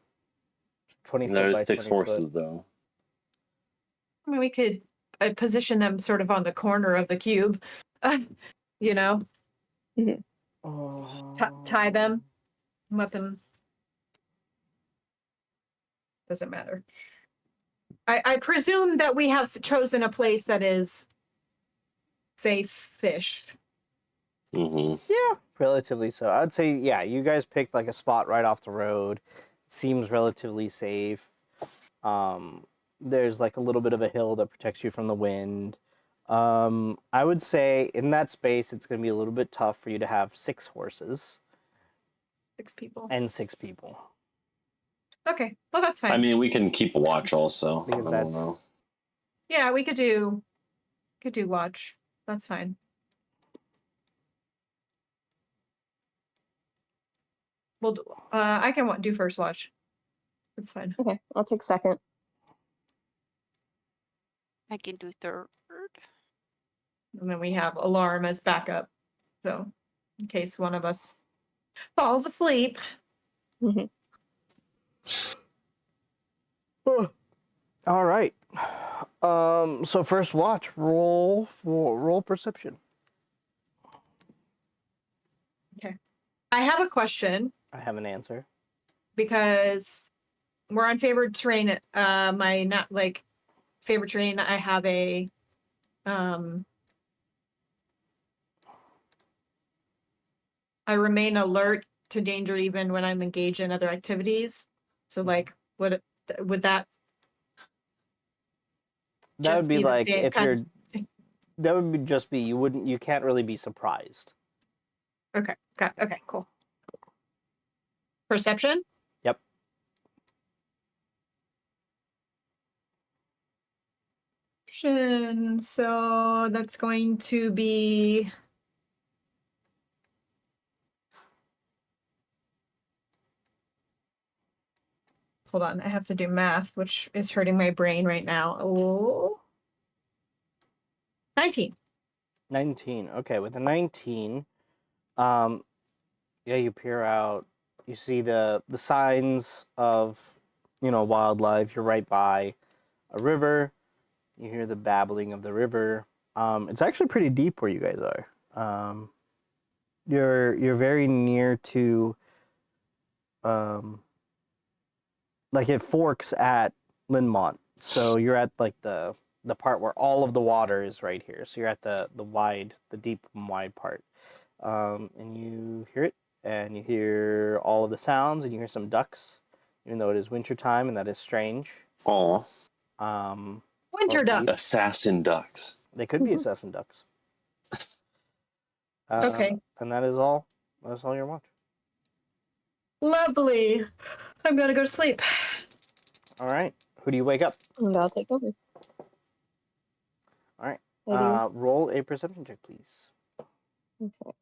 foot
There's
by
6
20
horses,
foot.
though.
I mean, we could position them sort of on the corner of the cube. You know, tie them, let them. Doesn't matter. I presume that we have chosen a place that is safe-ish.
Mm-hmm.
Yeah, relatively so. I'd say, yeah, you guys picked like a spot right off the road. Seems relatively safe. There's like a little bit of a hill that protects you from the wind. I would say in that space, it's going to be a little bit tough for you to have 6 horses
6 people.
and 6 people.
Okay, well that's fine.
I mean, we can keep a watch also.
Because
I don't
that's-
know.
Yeah, we could do watch. That's fine. Well, I can do first watch. That's fine.
Okay, I'll take second.
I can do third.
And then we have alarm as backup. So in case one of us falls asleep.
Mhm.
All right. So first watch, roll perception.
I have a question
I have an answer.
because we're on favored terrain. My not like favorite terrain. I have a I remain alert to danger even when I'm engaged in other activities. So like would that
That
just
would be
be the
like
same
if
kind
you're. That would be just be you can't really be surprised.
Okay, cool. Perception?
Yep.
Perception. So that's going to be hold on, I have to do math, which is hurting my brain right now. Oh. 19.
19. Okay, with a 19, yeah, you peer out. You see the signs of, wildlife. You're right by a river. You hear the babbling of the river. It's actually pretty deep where you guys are. You're very near to, like it forks at Linmont. So you're at like the part where all of the water is right here. So you're at the deep and wide part. And you hear it, and you hear all of the sounds, and you hear some ducks, even though it is wintertime, and that is strange.
Aw.
Winter
Well,
ducks.
Assassin ducks.
They could be assassin ducks.
Okay.
And that is all. That's all your watch.
Lovely. I'm gonna go to sleep.
All right. Who do you wake up?
And I'll take over.
All right.
I
Roll a perception check, please.
do. Okay.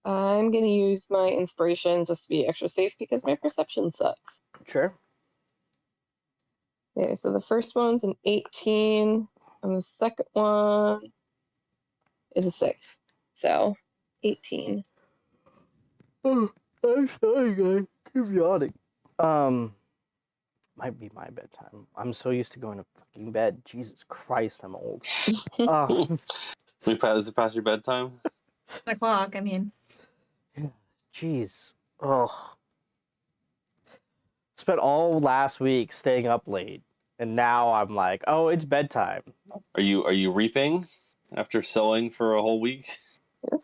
I'm gonna use my inspiration just to be extra safe because my perception sucks.
Sure.
Okay, so the first one's an 18, and the second one is a 6. So 18.
Oh, I'm sorry, guys. Keep yawning. Might be my bedtime. I'm so used to going to fucking bed. Jesus Christ, I'm old.
Is it past your bedtime?
10 o'clock, I mean.
Jeez. Ugh. Spent all last week staying up late, and now I'm like, oh, it's bedtime.
Are you reaping after sowing for a whole week?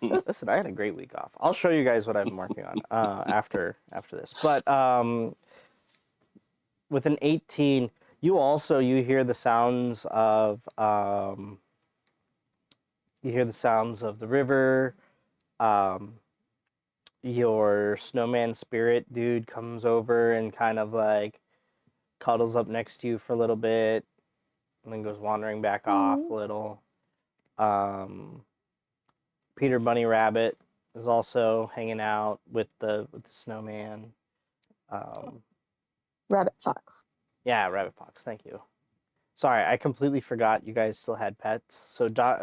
Listen, I had a great week off. I'll show you guys what I've been working on after this. But with an 18, you hear the sounds of the river. your snowman spirit dude comes over and kind of like cuddles up next to you for a little bit and then goes wandering back off a little. Peter Bunny Rabbit is also hanging out with the snowman.
Rabbit Fox.
Yeah, Rabbit Fox. Thank you. Sorry, I completely forgot you guys still had pets.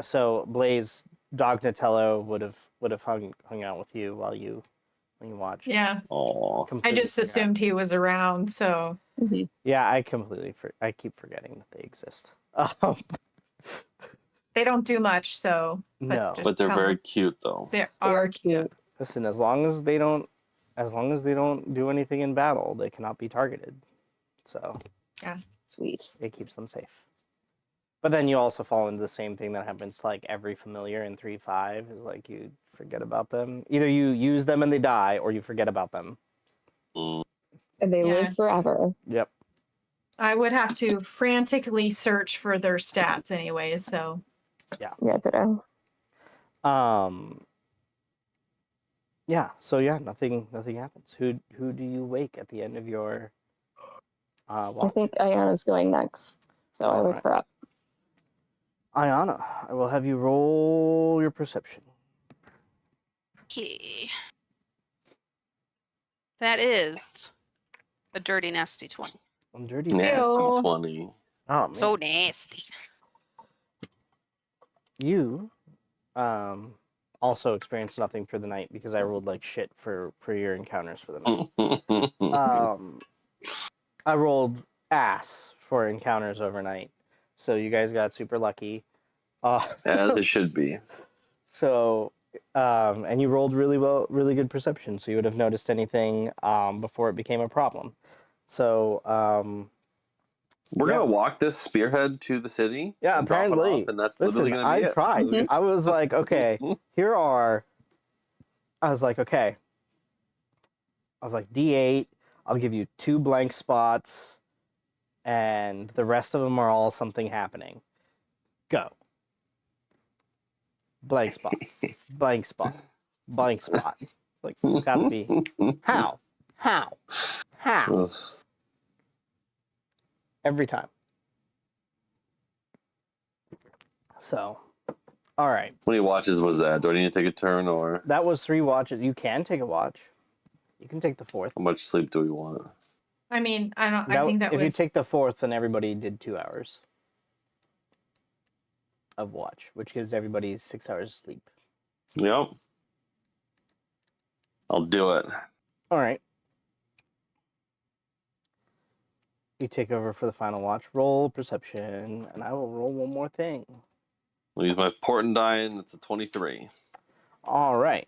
So Blaze, Dog Natello would have hung out with you when you watched.
Yeah.
Aw.
I
Completely
just
forgot.
assumed he was around, so
Mhm.
Yeah, I keep forgetting that they exist.
they don't do much, so
No.
just
But they're
come-
very cute, though.
they
They
are
are cute.
Listen, as long as they don't do anything in battle, they cannot be targeted. So
Sweet.
it keeps them safe. But then you also fall into the same thing that happens to like every familiar in 3.5 is like you forget about them. Either you use them and they die, or you forget about them.
Mm.
And they
Yeah.
live forever.
Yep.
I would have to frantically search for their stats anyway, so
Yeah, ditto.
Yeah, so yeah, nothing happens. Who do you wake at the end of your
I
watch?
think Ayana's going next. So I wake
Alright.
her up.
Ayana, I will have you roll your perception.
Okay. That is a dirty, nasty 20.
I'm dirty.
Nasty
Ew.
20.
Oh man.
So nasty.
You also experienced nothing for the night because I rolled like shit for your encounters for the night. I rolled ass for encounters overnight, so you guys got super lucky.
As it should be.
So, and you rolled really good perception, so you would have noticed anything before it became a problem. So,
We're
Yeah.
gonna walk this spearhead to the city.
Yeah,
and drop it
apparently.
off, and that's
listen,
literally gonna be
I
it.
tried.
Mhm.
I was like, okay, I was like, okay. I was like, D8, I'll give you 2 blank spots, and the rest of them are all something happening. Go. Blank spot. Blank spot. Blank spot. It's like, it's gotta be. How?
Ugh.
Every time. So, all right.
How many watches was that? Do I need to take a turn, or
That was 3 watches. You can take a watch. You can take the 4th.
how much sleep do we want?
I mean, I think that
if you
was
take the 4th, then everybody did 2 hours of watch, which gives everybody 6 hours of sleep.
Yep. I'll do it.
All right. You take over for the final watch. Roll perception, and I will roll one more thing.
I'll use my important die, and it's a 23.
All right.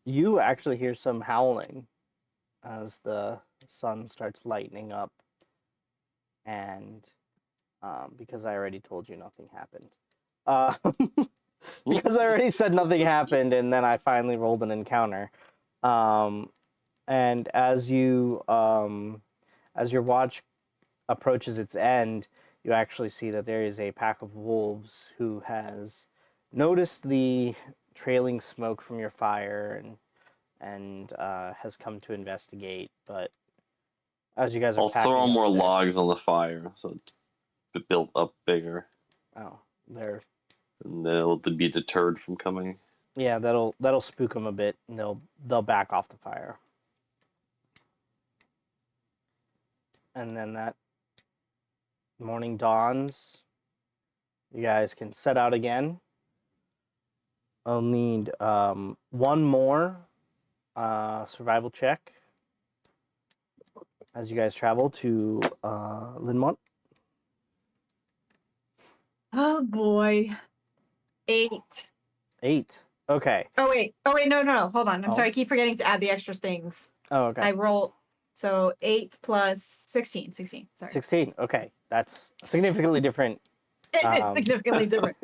You actually hear some howling as the sun starts lightening up, and because I already told you nothing happened. Because I already said nothing happened, and then I finally rolled an encounter. And as your watch approaches its end, you actually see that there is a pack of wolves who has noticed the trailing smoke from your fire and has come to investigate. But as you guys are
I'll
packing
throw
up
more
there-
logs on the fire so it built up bigger,
Oh, they're
and they'll be deterred from coming.
yeah, that'll spook them a bit, and they'll back off the fire. And then that morning dawns. You guys can set out again. I'll need one more survival check as you guys travel to Linmont.
oh boy. 8.
8. Okay.
Oh wait, no. Hold on. I'm
Oh.
sorry, I keep forgetting to add the extra things.
Oh, okay.
I roll so 8 plus 16. 16. Sorry.
16. Okay. That's significantly different.
It is
Um,
significantly different.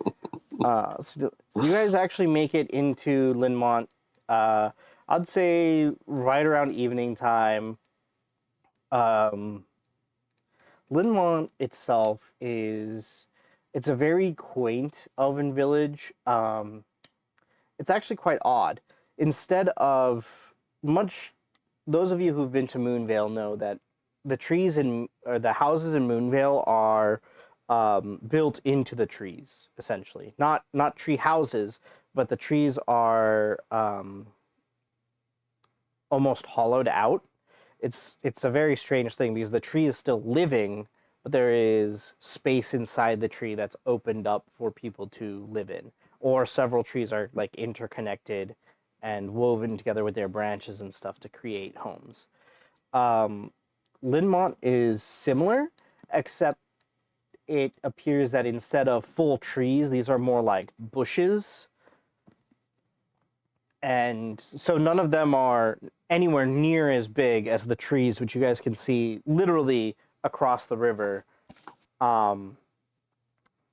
So you guys actually make it into Linmont. I'd say right around evening time. Linmont itself is It's a very quaint elven village. It's actually quite odd. Instead of much, those of you who've been to Moonvale know that the trees in or the houses in Moonvale are built into the trees, essentially. Not tree houses, but the trees are almost hollowed out. It's a very strange thing because the tree is still living, but there is space inside the tree that's opened up for people to live in. Or several trees are like interconnected and woven together with their branches and stuff to create homes. Linmont is similar, except it appears that instead of full trees, these are more like bushes. And so none of them are anywhere near as big as the trees, which you guys can see literally across the river.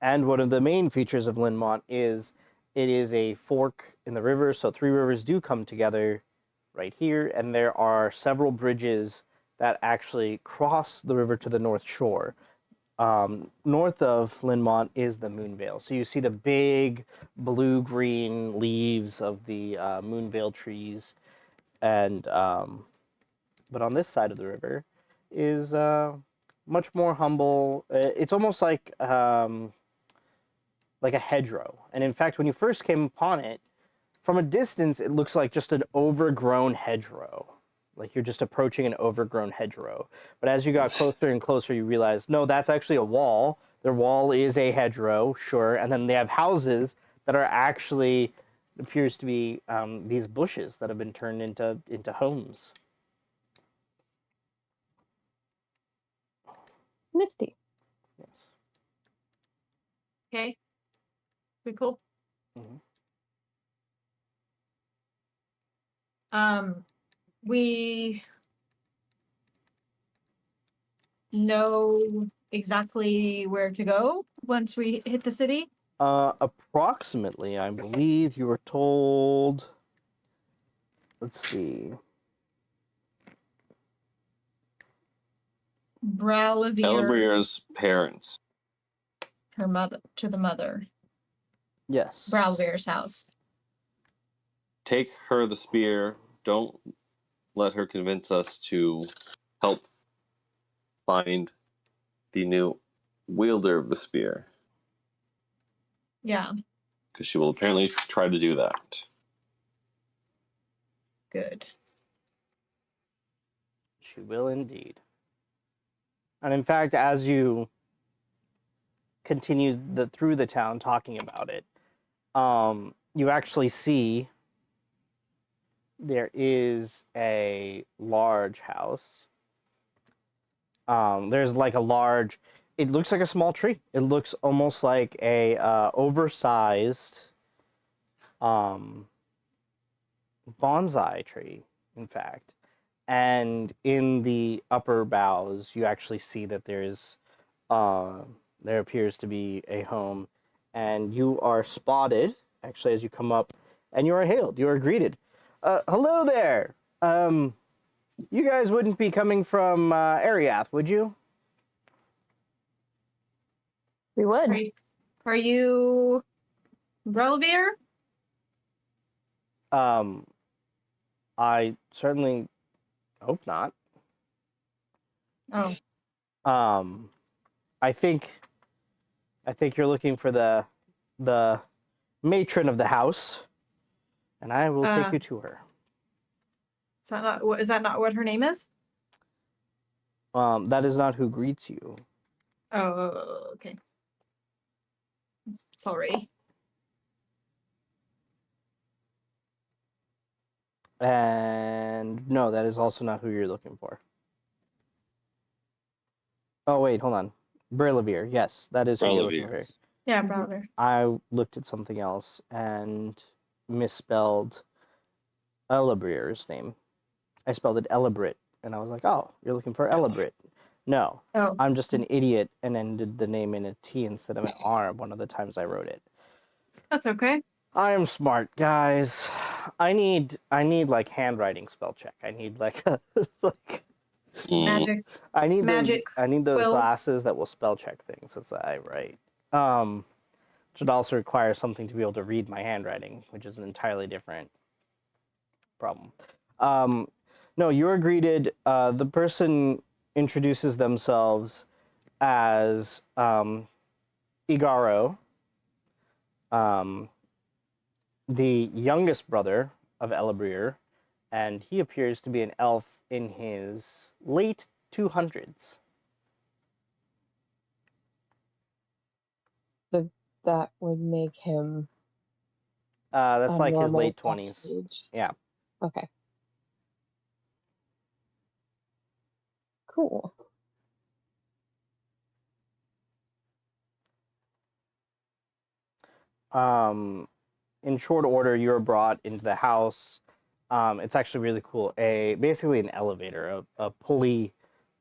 And one of the main features of Linmont is it is a fork in the river, so three rivers do come together right here, and there are several bridges that actually cross the river to the north shore. North of Linmont is the Moonvale. So you see the big blue-green leaves of the Moonvale trees, and but on this side of the river is much more humble. It's almost like a hedgerow. And in fact, when you first came upon it, from a distance, it looks like just an overgrown hedgerow. Like you're just approaching an overgrown hedgerow. But as you got closer and closer, you realize, no, that's actually a wall. Their wall is a hedgerow, sure. And then they have houses that are actually, appears to be these bushes that have been turned into homes.
Nifty.
Yes.
Okay. Pretty cool.
Mhm.
We know exactly where to go once we hit the city.
Approximately, I believe you were told. Let's see.
Browlavere,
Elabrier's parents.
her mother, to the mother.
Yes.
Browlavere's house.
Take her the spear. Don't let her convince us to help find the new wielder of the spear,
Yeah,
because she will apparently try to do that.
good.
She will indeed. And in fact, as you continue through the town talking about it, you actually see there is a large house. There's like a large. It looks like a small tree. It looks almost like a oversized bonsai tree, in fact. And in the upper boughs, you actually see that there appears to be a home, and you are spotted actually as you come up, and you are hailed. You are greeted. Hello there. You guys wouldn't be coming from Ariath, would you?
We would.
Are you Browlavere?
I certainly hope not.
Oh,
I think you're looking for the matron of the house, and I will take you to her.
is that not what her name is?
That is not who greets you.
Oh, okay. Sorry.
And no, that is also not who you're looking for. Oh wait, hold on. Brelevere, yes, that is who you're looking for.
Yeah, Browlavere.
I looked at something else and misspelled Elabrier's name. I spelled it Elabrit, and I was like, oh, you're looking for Elabrit. No,
Oh,
I'm just an idiot and ended the name in a T instead of an R one of the times I wrote it.
that's okay.
I am smart, guys. I need like handwriting spell check. I need like like
Mm.
Magic.
I need
Magic
those
quill.
glasses that will spell check things as I write. which would also require something to be able to read my handwriting, which is an entirely different problem. No, you are greeted. The person introduces themselves as Igaro, the youngest brother of Elabrir, and he appears to be an elf in his late 200s.
That would make him
That's
a
like his
normal
late
elf
20s.
age.
Yeah.
Okay. Cool.
In short order, you're brought into the house. It's actually really cool. Basically an elevator, a pulley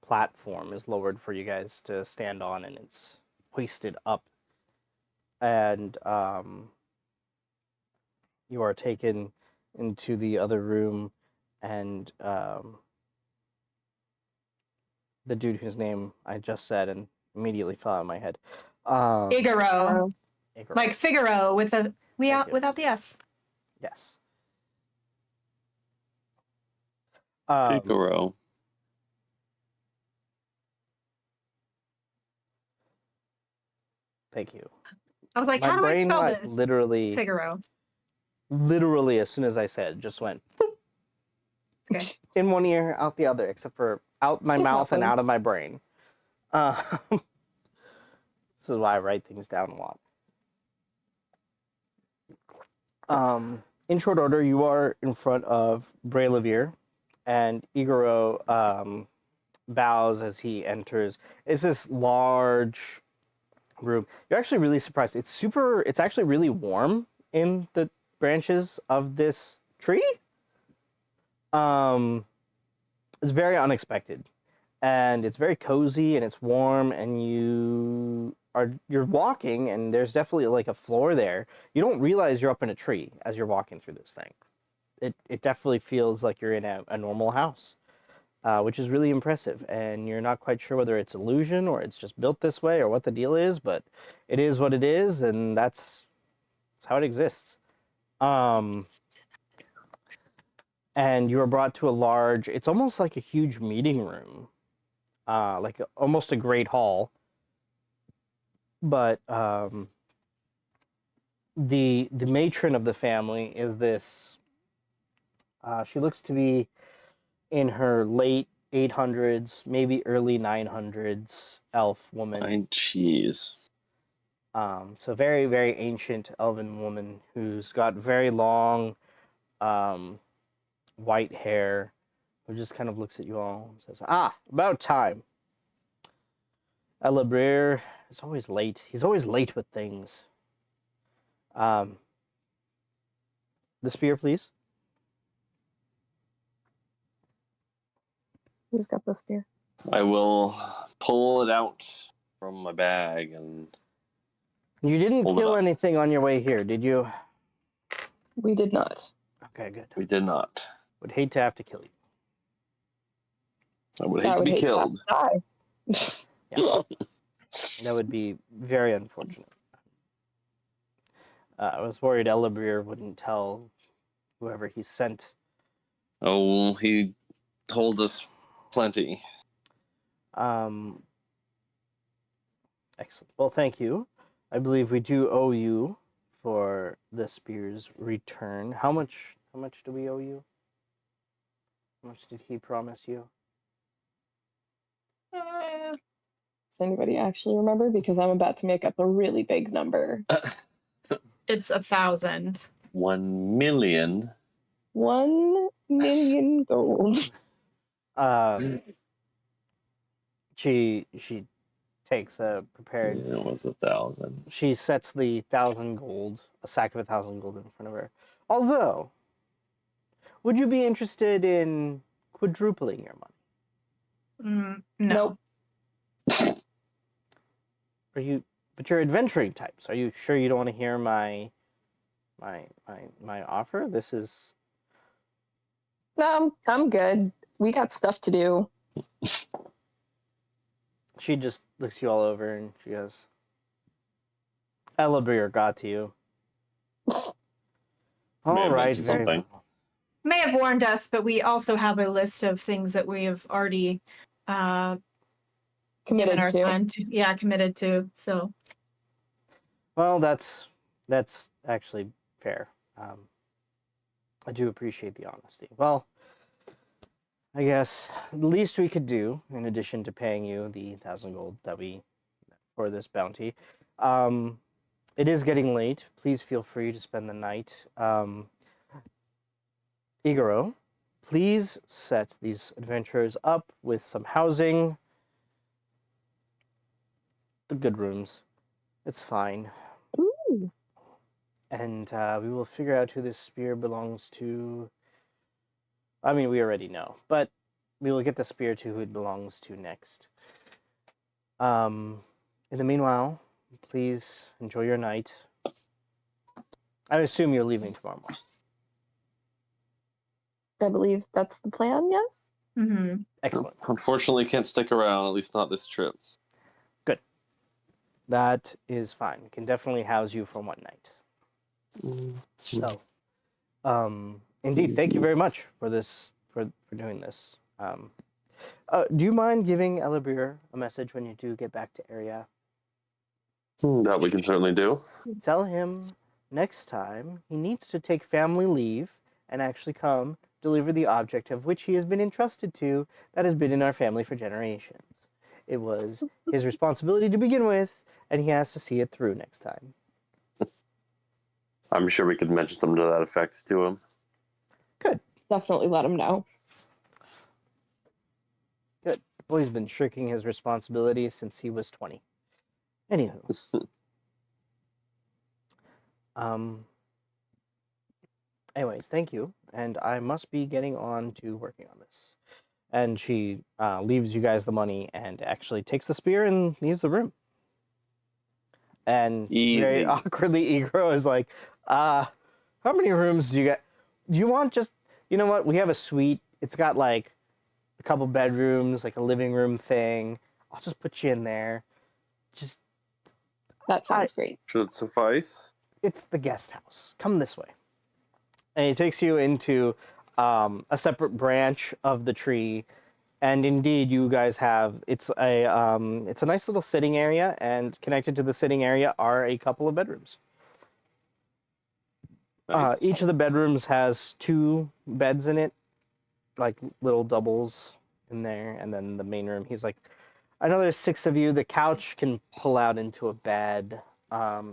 platform is lowered for you guys to stand on, and it's hoisted up. And you are taken into the other room, and the dude whose name I just said and immediately fell out of my head.
Igaro.
Igor.
Like Figaro with a
Thank you.
without the F.
Yes.
Figaro.
Thank you.
I was like,
My
how do I
brain
spell
like
this?
literally as soon as I said it, just went
Okay.
in one ear, out the other, except for out my
It
mouth and out
happens.
of my brain. This is why I write things down a lot. In short order, you are in front of Brailavir, and Igaro bows as he enters. It's this large room. You're actually really surprised. It's actually really warm in the branches of this tree. It's very unexpected, and it's very cozy and it's warm, and you're walking, and there's definitely like a floor there. You don't realize you're up in a tree as you're walking through this thing. It definitely feels like you're in a normal house, which is really impressive, and you're not quite sure whether it's illusion or it's just built this way or what the deal is, but it is what it is, and that's how it exists. And you are brought to it's almost like a huge meeting room, almost a great hall. But the matron of the family is this. She looks to be in her late 800s, maybe early 900s, elf woman.
Jeez.
So very, very ancient elven woman who's got very long, white hair, who just kind of looks at you all and says, about time. Elabrir is always late. He's always late with things. The spear, please.
Who's got the spear?
I will pull it out from my bag and
You didn't
hold it
kill
up.
anything on your way here, did you?
We did not.
Okay, good.
We did not.
Would hate to have to kill you.
I would hate to be killed.
To have to die.
Yeah. That would be very unfortunate. I was worried Elabrir wouldn't tell whoever he sent.
Oh, he told us plenty.
Excellent. Well, thank you. I believe we do owe you for the spear's return. How much do we owe you? How much did he promise you?
Does anybody actually remember? Because I'm about to make up a really big number.
It's 1,000.
1 million.
1 million gold.
She takes a prepared.
It was 1,000.
She sets the 1,000 gold, a sack of 1,000 gold in front of her. Although, would you be interested in quadrupling your money?
No.
Nope.
But you're adventuring types. Are you sure you don't want to hear my offer? This is.
No, I'm good. We got stuff to do.
She just looks you all over and she goes, Elabir got to you.
May
All
have
right,
mentioned
very
something.
well.
May have warned us, but we also have a list of things that we have already given
Committed
our
to.
time to. Yeah, committed to. So
Well, that's actually fair. I do appreciate the honesty. Well, I guess the least we could do, in addition to paying you the 1,000 gold that we for this bounty, it is getting late. Please feel free to spend the night. Igoro, please set these adventurers up with some housing. The good rooms. It's fine.
Ooh.
And we will figure out who this spear belongs to. I mean, we already know, but we will get the spear to who it belongs to next. In the meanwhile, please enjoy your night. I assume you're leaving tomorrow morning.
I believe that's the plan, yes?
mhm.
Excellent.
Unfortunately, can't stick around, at least not this trip.
That is fine. We can definitely house you for one night. So, indeed, thank you very much for this, for doing this. Do you mind giving Elabir a message when you do get back to area?
That we can certainly do.
Tell him next time he needs to take family leave and actually come deliver the object of which he has been entrusted to that has been in our family for generations. It was his responsibility to begin with, and he has to see it through next time.
I'm sure we could mention something to that effect to him.
Good.
Definitely let him know.
Good. Boy's been shirking his responsibilities since he was 20. Anywho. Anyways, thank you. And I must be getting on to working on this. And she leaves you guys the money and actually takes the spear and leaves the room. And very
Easy.
awkwardly, Igro is like, how many rooms do you get? Do you want just, you know what? We have a suite. It's got like a couple bedrooms, like a living room thing. I'll just put you in there. Just,
That sounds great.
Should it suffice?
it's the guest house. Come this way. And he takes you into a separate branch of the tree. And indeed, you guys have, it's a nice little sitting area, and connected to the sitting area are a couple of bedrooms.
Nice.
Each of the bedrooms has 2 beds in it, like little doubles in there, and then the main room. He's like, I know there's 6 of you. The couch can pull out into a bed.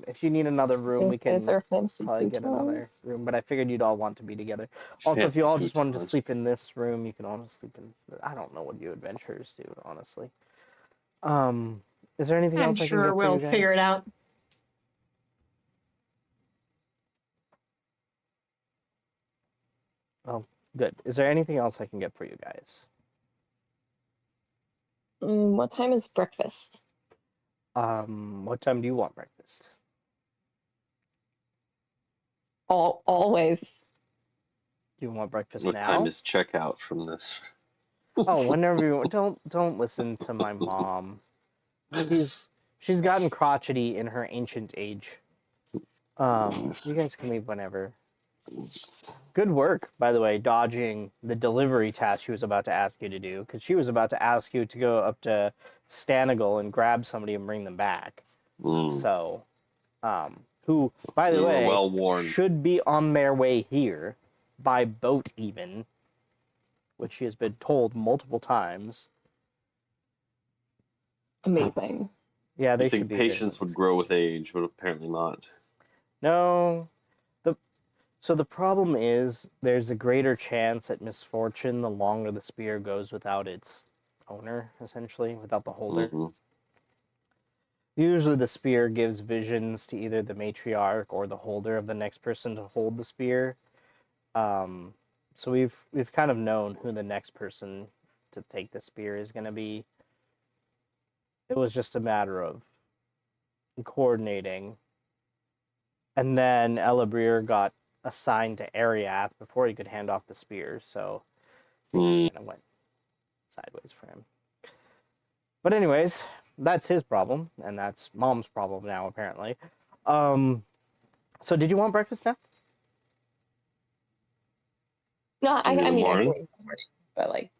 If you need another room, we can
Is there a fancy
probably get
futon?
another room. But I figured you'd all want to be together. Also, if you all just wanted to
Futons.
sleep in this room, you can all just sleep in. I don't know what you adventurers do, honestly. Is there anything
I'm
else I can
sure
get for
we'll
you guys?
figure it out.
Good. Is there anything else I can get for you guys?
What time is breakfast?
What time do you want breakfast?
Always.
Do you want breakfast
What
now?
time is checkout from this?
Oh, whenever you don't listen to my mom. She's gotten crotchety in her ancient age. You guys can leave whenever. Good work, by the way, dodging the delivery task she was about to ask you to do, because she was about to ask you to go up to Stanagal and grab somebody and bring them back.
Mm.
So, who, by the
We were
way,
well warned.
should be on their way here by boat even, which she has been told multiple times.
Amazing.
Yeah, they
I
should
think
be here
patience
when
would
this
grow
comes.
with age, but apparently not.
No. So the problem is there's a greater chance at misfortune the longer the spear goes without its owner, essentially, without the holder.
Mhm.
Usually the spear gives visions to either the matriarch or the holder of the next person to hold the spear. So we've kind of known who the next person to take the spear is going to be. It was just a matter of coordinating. And then Elabir got assigned to Ariath before he could hand off the spear, so things kind of went sideways for him. But anyways, that's his problem, and that's Mom's problem now, apparently. So did you want breakfast now?
No,
In the
I mean, I
morning?
can wait in the morning, but like,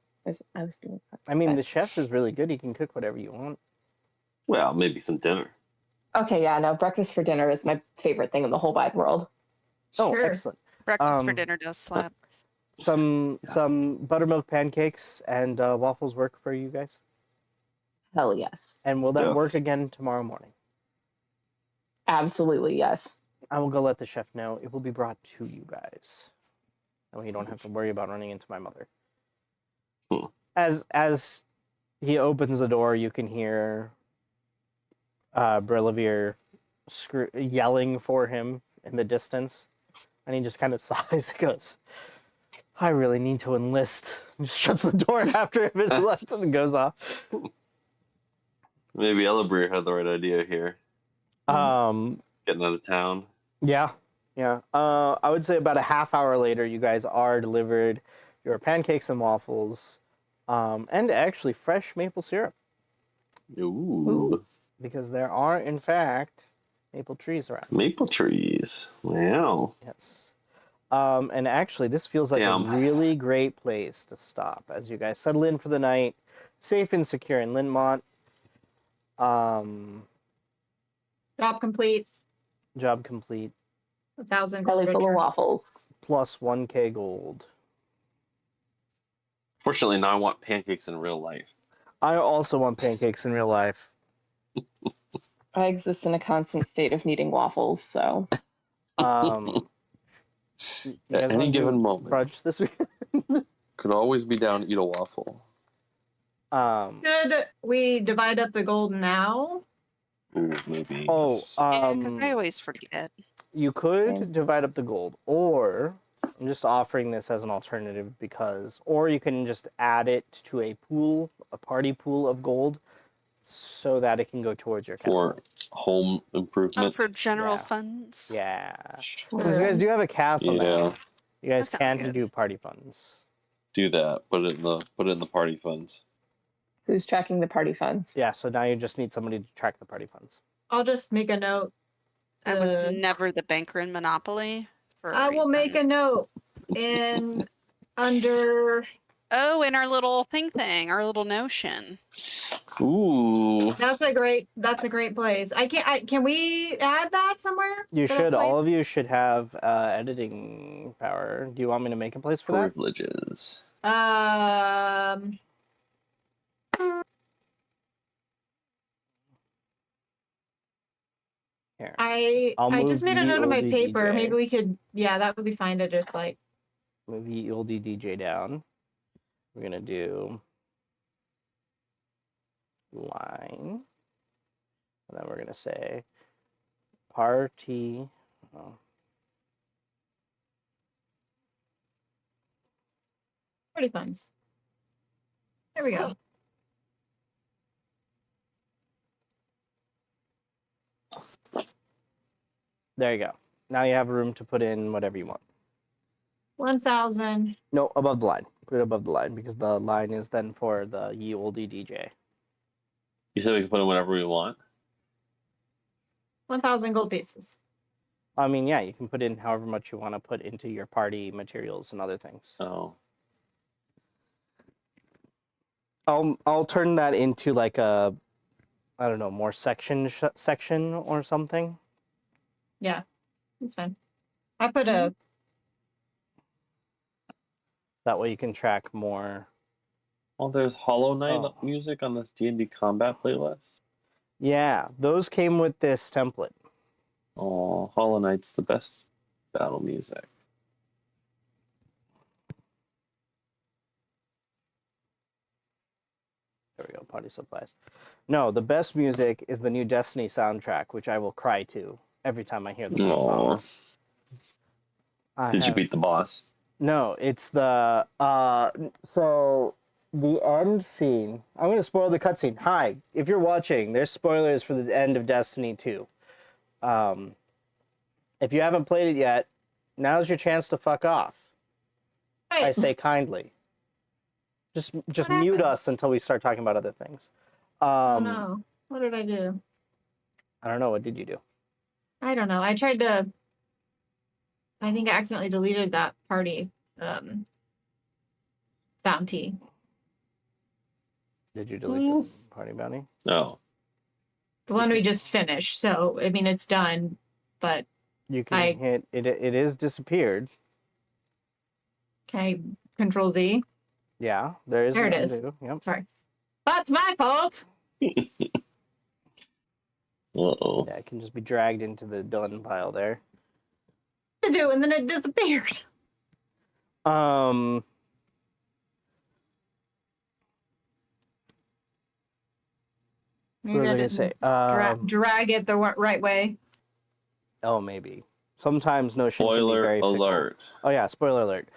I was doing.
I mean,
but-
the chef is really good. He can cook whatever you want.
Well, maybe some dinner.
Okay, yeah, no, breakfast for dinner is my favorite thing in the whole wide world.
Oh,
Sure.
excellent.
Breakfast for
Um,
dinner does slap.
Some
Yes.
some buttermilk pancakes and waffles work for you guys.
Hell yes.
And will that work
Yes.
again tomorrow morning?
Absolutely yes.
I will go let the chef know. It will be brought to you guys. That way you don't have to worry about running into my mother.
Hmm.
As he opens the door, you can hear Brelevere yelling for him in the distance. And he just kind of sighs and goes, I really need to enlist. And just shuts the door after him is left and goes off.
Maybe Elabrir had the right idea here. Getting out of town.
Yeah. I would say about a half hour later, you guys are delivered your pancakes and waffles, and actually fresh maple syrup,
Ooh.
because there are, in fact, maple trees around.
Maple trees. Wow.
Yes. And actually, this feels like
Damn.
a really great place to stop as you guys settle in for the night, safe and secure in Linmont.
Job complete.
Job complete.
1,000
Belly
gold
full of
return.
waffles.
Plus 1K gold.
Fortunately, now I want pancakes in real life.
I also want pancakes in real life.
I exist in a constant state of needing waffles, so
You
At
guys
any
wanna do
given moment.
brunch this week?
Could always be down to eat a waffle.
Should we divide up the gold now?
Ooh, maybe.
Oh,
Because I always forget.
you could
Same.
divide up the gold, or I'm just offering this as an alternative because, or you can just add it to a pool, a party pool of gold, so that it can go towards your
For
castle.
home improvement.
For general
Yeah.
funds.
Yeah, because
Sure.
you guys do have a castle now.
Yeah.
You guys
That sounds
can
good.
do party funds.
Do that. Put it in the party funds.
who's tracking the party funds?
Yeah, so now you just need somebody to track the party funds.
I'll just make a note.
I was
Uh,
never the banker in Monopoly. For a
I will make
reason.
a note in under.
Oh, in our little thing, our little notion.
Ooh.
That's a great place. Can we add that somewhere?
You
for that
should. All
place?
of you should have editing power. Do you want me to make a place for that?
Privileges.
Here.
I
I'll
just
move
made a
ye
note on my
olde
paper.
DJ.
Maybe we could. Yeah, that would be fine to just like.
Move ye olde DJ down. We're gonna do line, and then we're gonna say party. Oh,
Party funds. There we go.
there you go. Now you have room to put in whatever you want.
1,000.
No, above the line. Put it above the line because the line is then for the ye olde DJ.
You said we can put in whatever we want.
1,000 gold pieces.
I mean, yeah, you can put in however much you want to put into your party materials and other things.
Oh.
I'll turn that into like a, I don't know, more section or something.
Yeah, that's fine. I put a.
That way you can track more.
Well, there's Hollow Knight
Oh.
music on this D&D combat playlist.
Yeah, those came with this template.
Oh, Hollow Knight's the best battle music.
There we go, party supplies. No, the best music is the new Destiny soundtrack, which I will cry to every time I hear the
Aw.
song.
Did you beat the boss?
No, it's the so the end scene. I'm gonna spoil the cutscene. Hi, if you're watching, there's spoilers for the end of Destiny 2. If you haven't played it yet, now's your chance to fuck off. I
Right.
say kindly. Just
What
mute
happened?
us until we start talking about other things.
Oh no. What did I do?
I don't know. What did you do?
I don't know. I tried to. I think I accidentally deleted that party bounty.
Did you delete the party bounty?
No.
The one we just finished. So I mean, it's done, but
You can
I-
hit it. It is disappeared.
can I Control Z?
Yeah, there is.
There it
an
is.
undo. Yep.
Sorry, that's my fault.
Uh-oh.
Yeah, it can just be dragged into the done pile there.
To do, and then it disappeared.
Um.
Maybe
What was I gonna
didn't
say?
drag it the right way.
Oh, maybe. Sometimes Notion can be
Spoiler
very fickle.
alert.
Oh yeah, spoiler alert.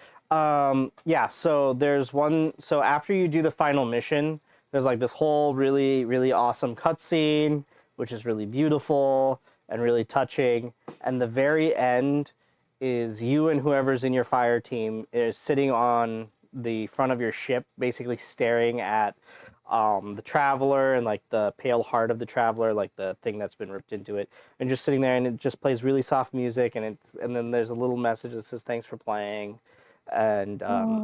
Yeah, so there's one. So after you do the final mission, there's like this whole really, really awesome cutscene, which is really beautiful and really touching. And the very end is you and whoever's in your fire team is sitting on the front of your ship, basically staring at the traveler and like the pale heart of the traveler, like the thing that's been ripped into it, and just sitting there, and it just plays really soft music, and then there's a little message that says thanks for playing, and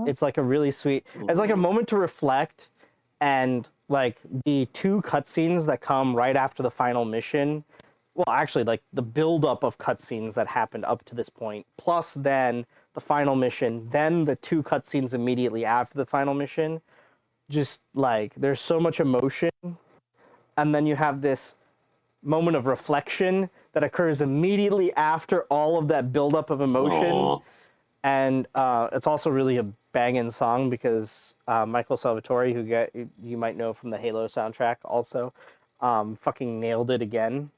it's like a really sweet. It's like a moment to reflect, and like the two cutscenes that come right after the final mission. Well, actually, like the buildup of cutscenes that happened up to this point, plus then the final mission, then the two cutscenes immediately after the final mission. Just like there's so much emotion, and then you have this moment of reflection that occurs immediately after all of that buildup of emotion.
Aw.
And it's also really a banging song because Michael Salvatore, who you might know from the Halo soundtrack, also fucking nailed it again.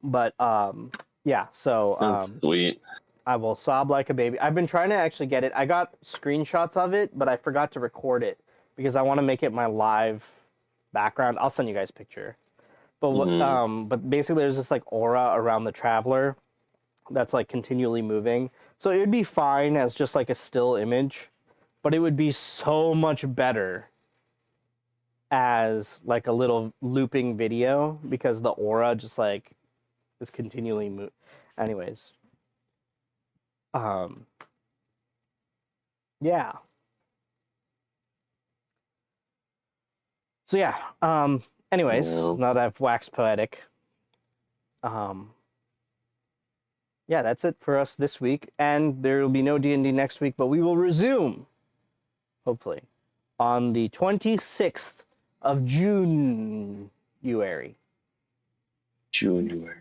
But yeah, so
That's sweet.
I will sob like a baby. I've been trying to actually get it. I got screenshots of it, but I forgot to record it because I want to make it my live background. I'll send you guys a picture. But but basically there's this like aura around the traveler that's like continually moving. So it would be fine as just like a still image, but it would be so much better as like a little looping video because the aura just like is continually anyways. Yeah. So yeah. Anyways,
Well.
now that I've waxed poetic. Yeah, that's it for us this week, and there will be no D&D next week, but we will resume, hopefully, on the 26th of January.
January.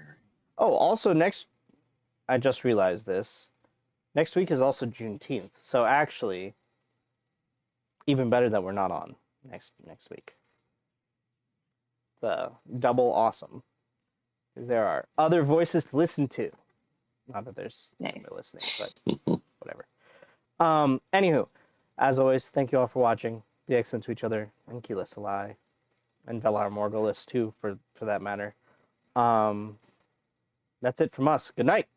Oh, also I just realized this. Next week is also Juneteenth, so actually, even better that we're not on next week. The double awesome, because there are other voices to listen to. Not that there's nobody
Nice.
listening, but whatever. Anywho, as always, thank you all for watching. Be excellent to each other, and Keela Salai, and Velar Morghulis too, for that matter. That's it from us. Good night.